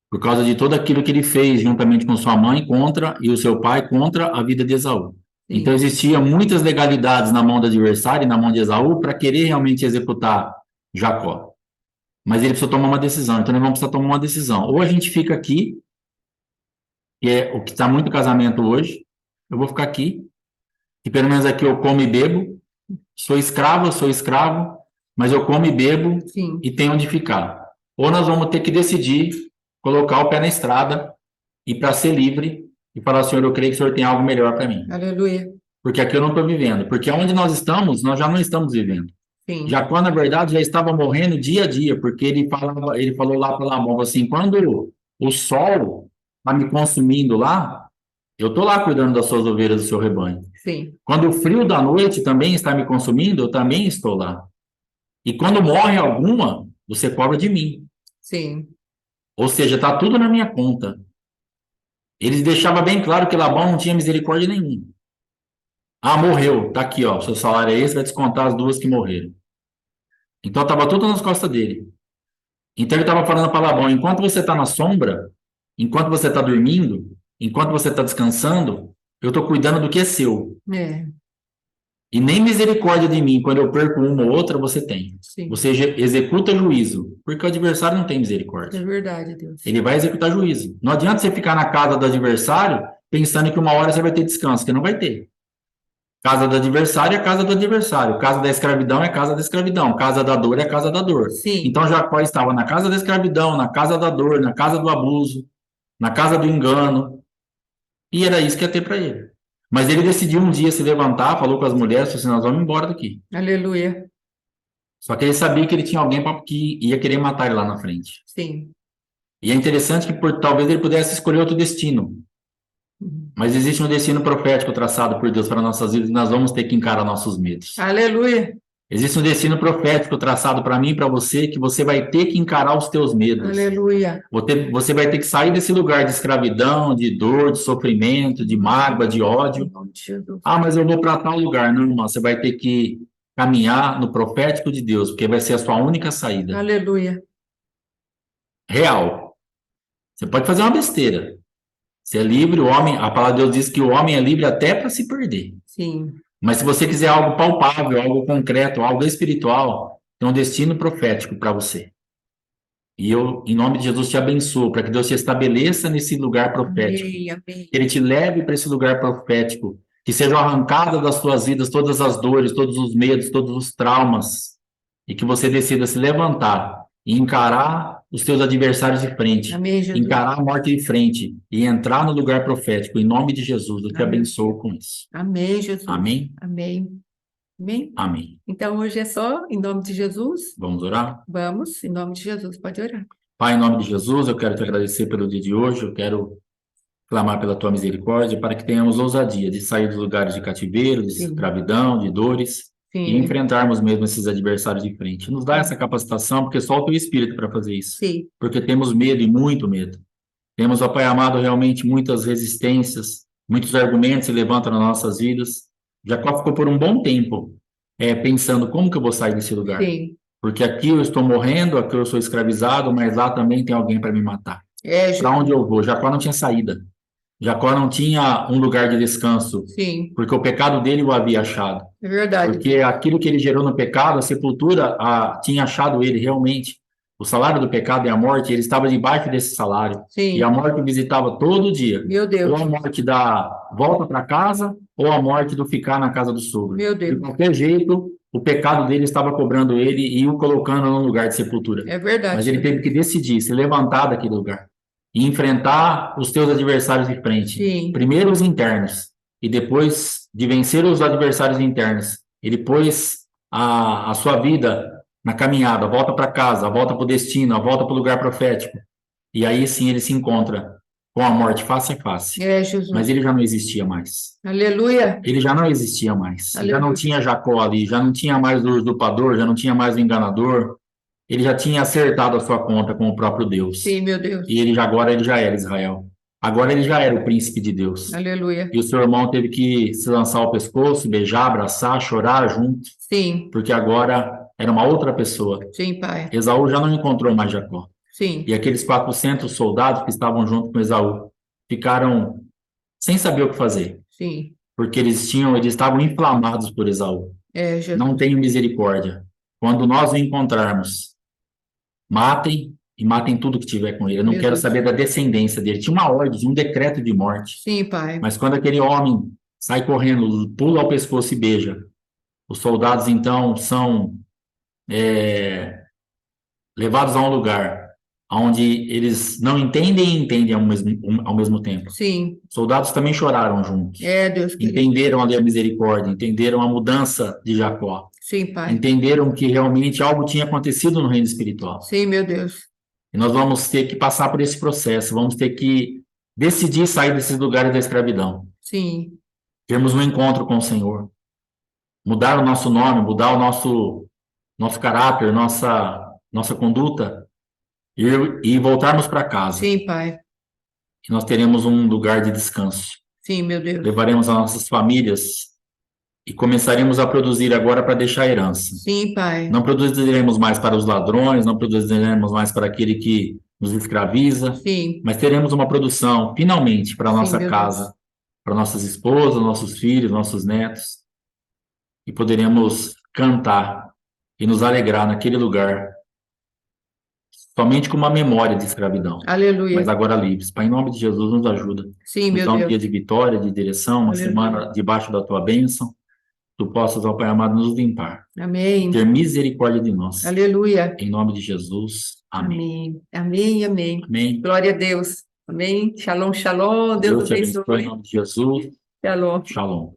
Por causa de tudo aquilo que ele fez juntamente com sua mãe contra e o seu pai contra a vida de Esaú. Sim. Então existiam muitas legalidades na mão do adversário e na mão de Esaú para querer realmente executar Jacó. Mas ele precisou tomar uma decisão. Então nós vamos precisar tomar uma decisão. Ou a gente fica aqui, que é o que está muito casamento hoje, eu vou ficar aqui, que pelo menos aqui eu como e bebo, sou escravo, mas eu como e bebo. Sim. E tenho onde ficar. Ou nós vamos ter que decidir colocar o pé na estrada e para ser livre e falar, Senhor, eu creio que o Senhor tem algo melhor para mim. Aleluia. Porque aqui eu não estou vivendo. Porque onde nós estamos, nós já não estamos vivendo. Sim. Jacó, na verdade, já estava morrendo dia a dia, porque ele falou lá para Labão assim, quando o sol está me consumindo lá, eu estou lá cuidando das suas ovelhas do seu rebanho. Sim. Quando o frio da noite também está me consumindo, eu também estou lá. E quando morre alguma, você cobra de mim. Sim. Ou seja, está tudo na minha conta. Ele deixava bem claro que Labão não tinha misericórdia nenhuma. Ah, morreu, tá aqui, ó, seu salário é esse, vai descontar as duas que morreram. Então estava tudo nas costas dele. Então ele estava falando para Labão, enquanto você está na sombra, enquanto você está dormindo, enquanto você está descansando, eu estou cuidando do que é seu. E nem misericórdia de mim, quando eu perco uma ou outra, você tem. Sim. Você executa juízo, porque o adversário não tem misericórdia. É verdade, Deus. Ele vai executar juízo. Não adianta você ficar na casa do adversário pensando que uma hora você vai ter descanso, que não vai ter. Casa do adversário é casa do adversário. Casa da escravidão é casa da escravidão. Casa da dor é casa da dor. Sim. Então Jacó estava na casa da escravidão, na casa da dor, na casa do abuso, na casa do engano. E era isso que ia ter para ele. Mas ele decidiu um dia se levantar, falou com as mulheres, falou assim, nós vamos embora daqui. Aleluia. Só que ele sabia que ele tinha alguém que ia querer matar ele lá na frente. Sim. E é interessante que talvez ele pudesse escolher outro destino. Mas existe um destino profético traçado por Deus para nossas vidas e nós vamos ter que encarar nossos medos. Aleluia. Existe um destino profético traçado para mim e para você que você vai ter que encarar os teus medos. Aleluia. Você vai ter que sair desse lugar de escravidão, de dor, de sofrimento, de mágoa, de ódio. Ah, mas eu vou para tal lugar. Não, irmão, você vai ter que caminhar no profético de Deus, porque vai ser a sua única saída. Aleluia. Real. Você pode fazer uma besteira. Você é livre, o homem, a palavra de Deus diz que o homem é livre até para se perder. Sim. Mas se você quiser algo palpável, algo concreto, algo espiritual, tem um destino profético para você. E eu, em nome de Jesus, te abençoo, para que Deus te estabeleça nesse lugar profético. Amém, amém. Que Ele te leve para esse lugar profético. Que sejam arrancadas das suas vidas todas as dores, todos os medos, todos os traumas. E que você decida se levantar e encarar os seus adversários de frente. Amém, Jesus. Encarar a morte de frente e entrar no lugar profético. Em nome de Jesus, eu te abençoo com isso. Amém, Jesus. Amém? Amém. Amém? Amém. Então hoje é só em nome de Jesus. Vamos orar? Vamos, em nome de Jesus, pode orar. Pai, em nome de Jesus, eu quero te agradecer pelo dia de hoje. Eu quero clamar pela tua misericórdia, para que tenhamos ousadia de sair dos lugares de cativeiro, de Sim. escravidão, de dores, e Sim, enfrentarmos mesmo esses adversários de frente. Nos dá essa capacitação, porque só o teu Espírito para fazer isso. sim, Porque temos medo e muito medo. Temos, ó Pai amado, realmente muitas resistências, muitos argumentos se levantam nas nossas vidas. Jacó ficou por um bom tempo pensando como que eu vou sair desse lugar. sim. Porque aqui eu estou morrendo, aqui eu sou escravizado, mas lá também tem alguém para me matar. É, Para onde eu vou? Jacó não tinha saída. Jacó não tinha um lugar de descanso, sim, porque o pecado dele o havia achado. é verdade. Porque aquilo que ele gerou no pecado, a sepultura, tinha achado ele realmente. O salário do pecado é a morte, ele estava debaixo desse salário. E a Sim, morte o visitava todo dia. meu Ou Deus, a morte da volta para casa, ou a morte do ficar na casa do sogro. meu De Deus. qualquer jeito, o pecado dele estava cobrando ele e o colocando num lugar de sepultura. É verdade. Mas ele teve que decidir, se levantar daquele lugar e enfrentar os teus adversários de frente. Sim, Primeiro os internos, e depois de vencer os adversários internos, ele pôs a sua vida na caminhada, volta para casa, volta para o destino, volta para o lugar profético. E aí sim ele se encontra com a morte face a face. é Jesus. Mas ele já não existia mais. Aleluia, Ele já não existia mais. Já aleluia. não tinha Jacó ali, já não tinha mais o usurpador, já não tinha mais o enganador. Ele já tinha acertado a sua conta com o próprio Deus. Sim, meu Deus. E agora ele já era Israel. Agora ele já era o príncipe de Deus. Aleluia. E o seu irmão teve que se lançar ao pescoço, beijar, abraçar, chorar junto, Sim, porque agora era uma outra pessoa. sim, pai. Esaú já não encontrou mais Jacó. Sim, E aqueles 400 soldados que estavam junto com Esaú ficaram sem saber o que fazer, sim. porque eles estavam inflamados por Esaú. É, Jesus. Não tenham misericórdia. Quando nós o encontrarmos, matem e matem tudo que tiver com ele. Eu não Meu quero Deus. saber da descendência dele. Tinha uma ordem, um decreto de morte. Sim, pai. Mas quando aquele homem sai correndo, pula ao pescoço e beija, os soldados então são levados a um lugar onde eles não entendem e entendem ao mesmo tempo. Sim, Soldados também choraram juntos. é, Deus querido. Entenderam ali a misericórdia, entenderam a mudança de Jacó. Sim, pai. Entenderam que realmente algo tinha acontecido no reino espiritual. Sim, meu Deus. E nós vamos ter que passar por esse processo, vamos ter que decidir sair desses lugares da escravidão. Sim, Termos um encontro com o Senhor. Mudar o nosso nome, mudar o nosso caráter, nossa conduta e voltarmos para casa. sim, pai. E nós teremos um lugar de descanso. Sim, meu Deus. Levaremos as nossas famílias e começaremos a produzir agora para deixar herança. Sim, pai. Não produziremos mais para os ladrões, não produziremos mais para aquele que nos escraviza, Sim, mas teremos uma produção, finalmente, para a Sim, nossa meu casa, para nossas esposas, nossos filhos, nossos netos, e poderemos cantar e nos alegrar naquele lugar, somente com uma memória de escravidão, aleluia. mas agora livres. Pai, em nome de Jesus, nos ajuda. Sim, Nos meu dá um Deus. dia de vitória, de direção, uma Aleluia. semana debaixo da tua bênção. Tu possas, ó Pai amado, nos limpar, Amém. ter misericórdia de nós. Aleluia. Em nome de Jesus. Amém. Amém. Amém, amém. Amém. Glória a Deus. Amém. Shalom, shalom. Deus Deus te abençoe em abençoe. nome de Jesus. Shalom. Shalom.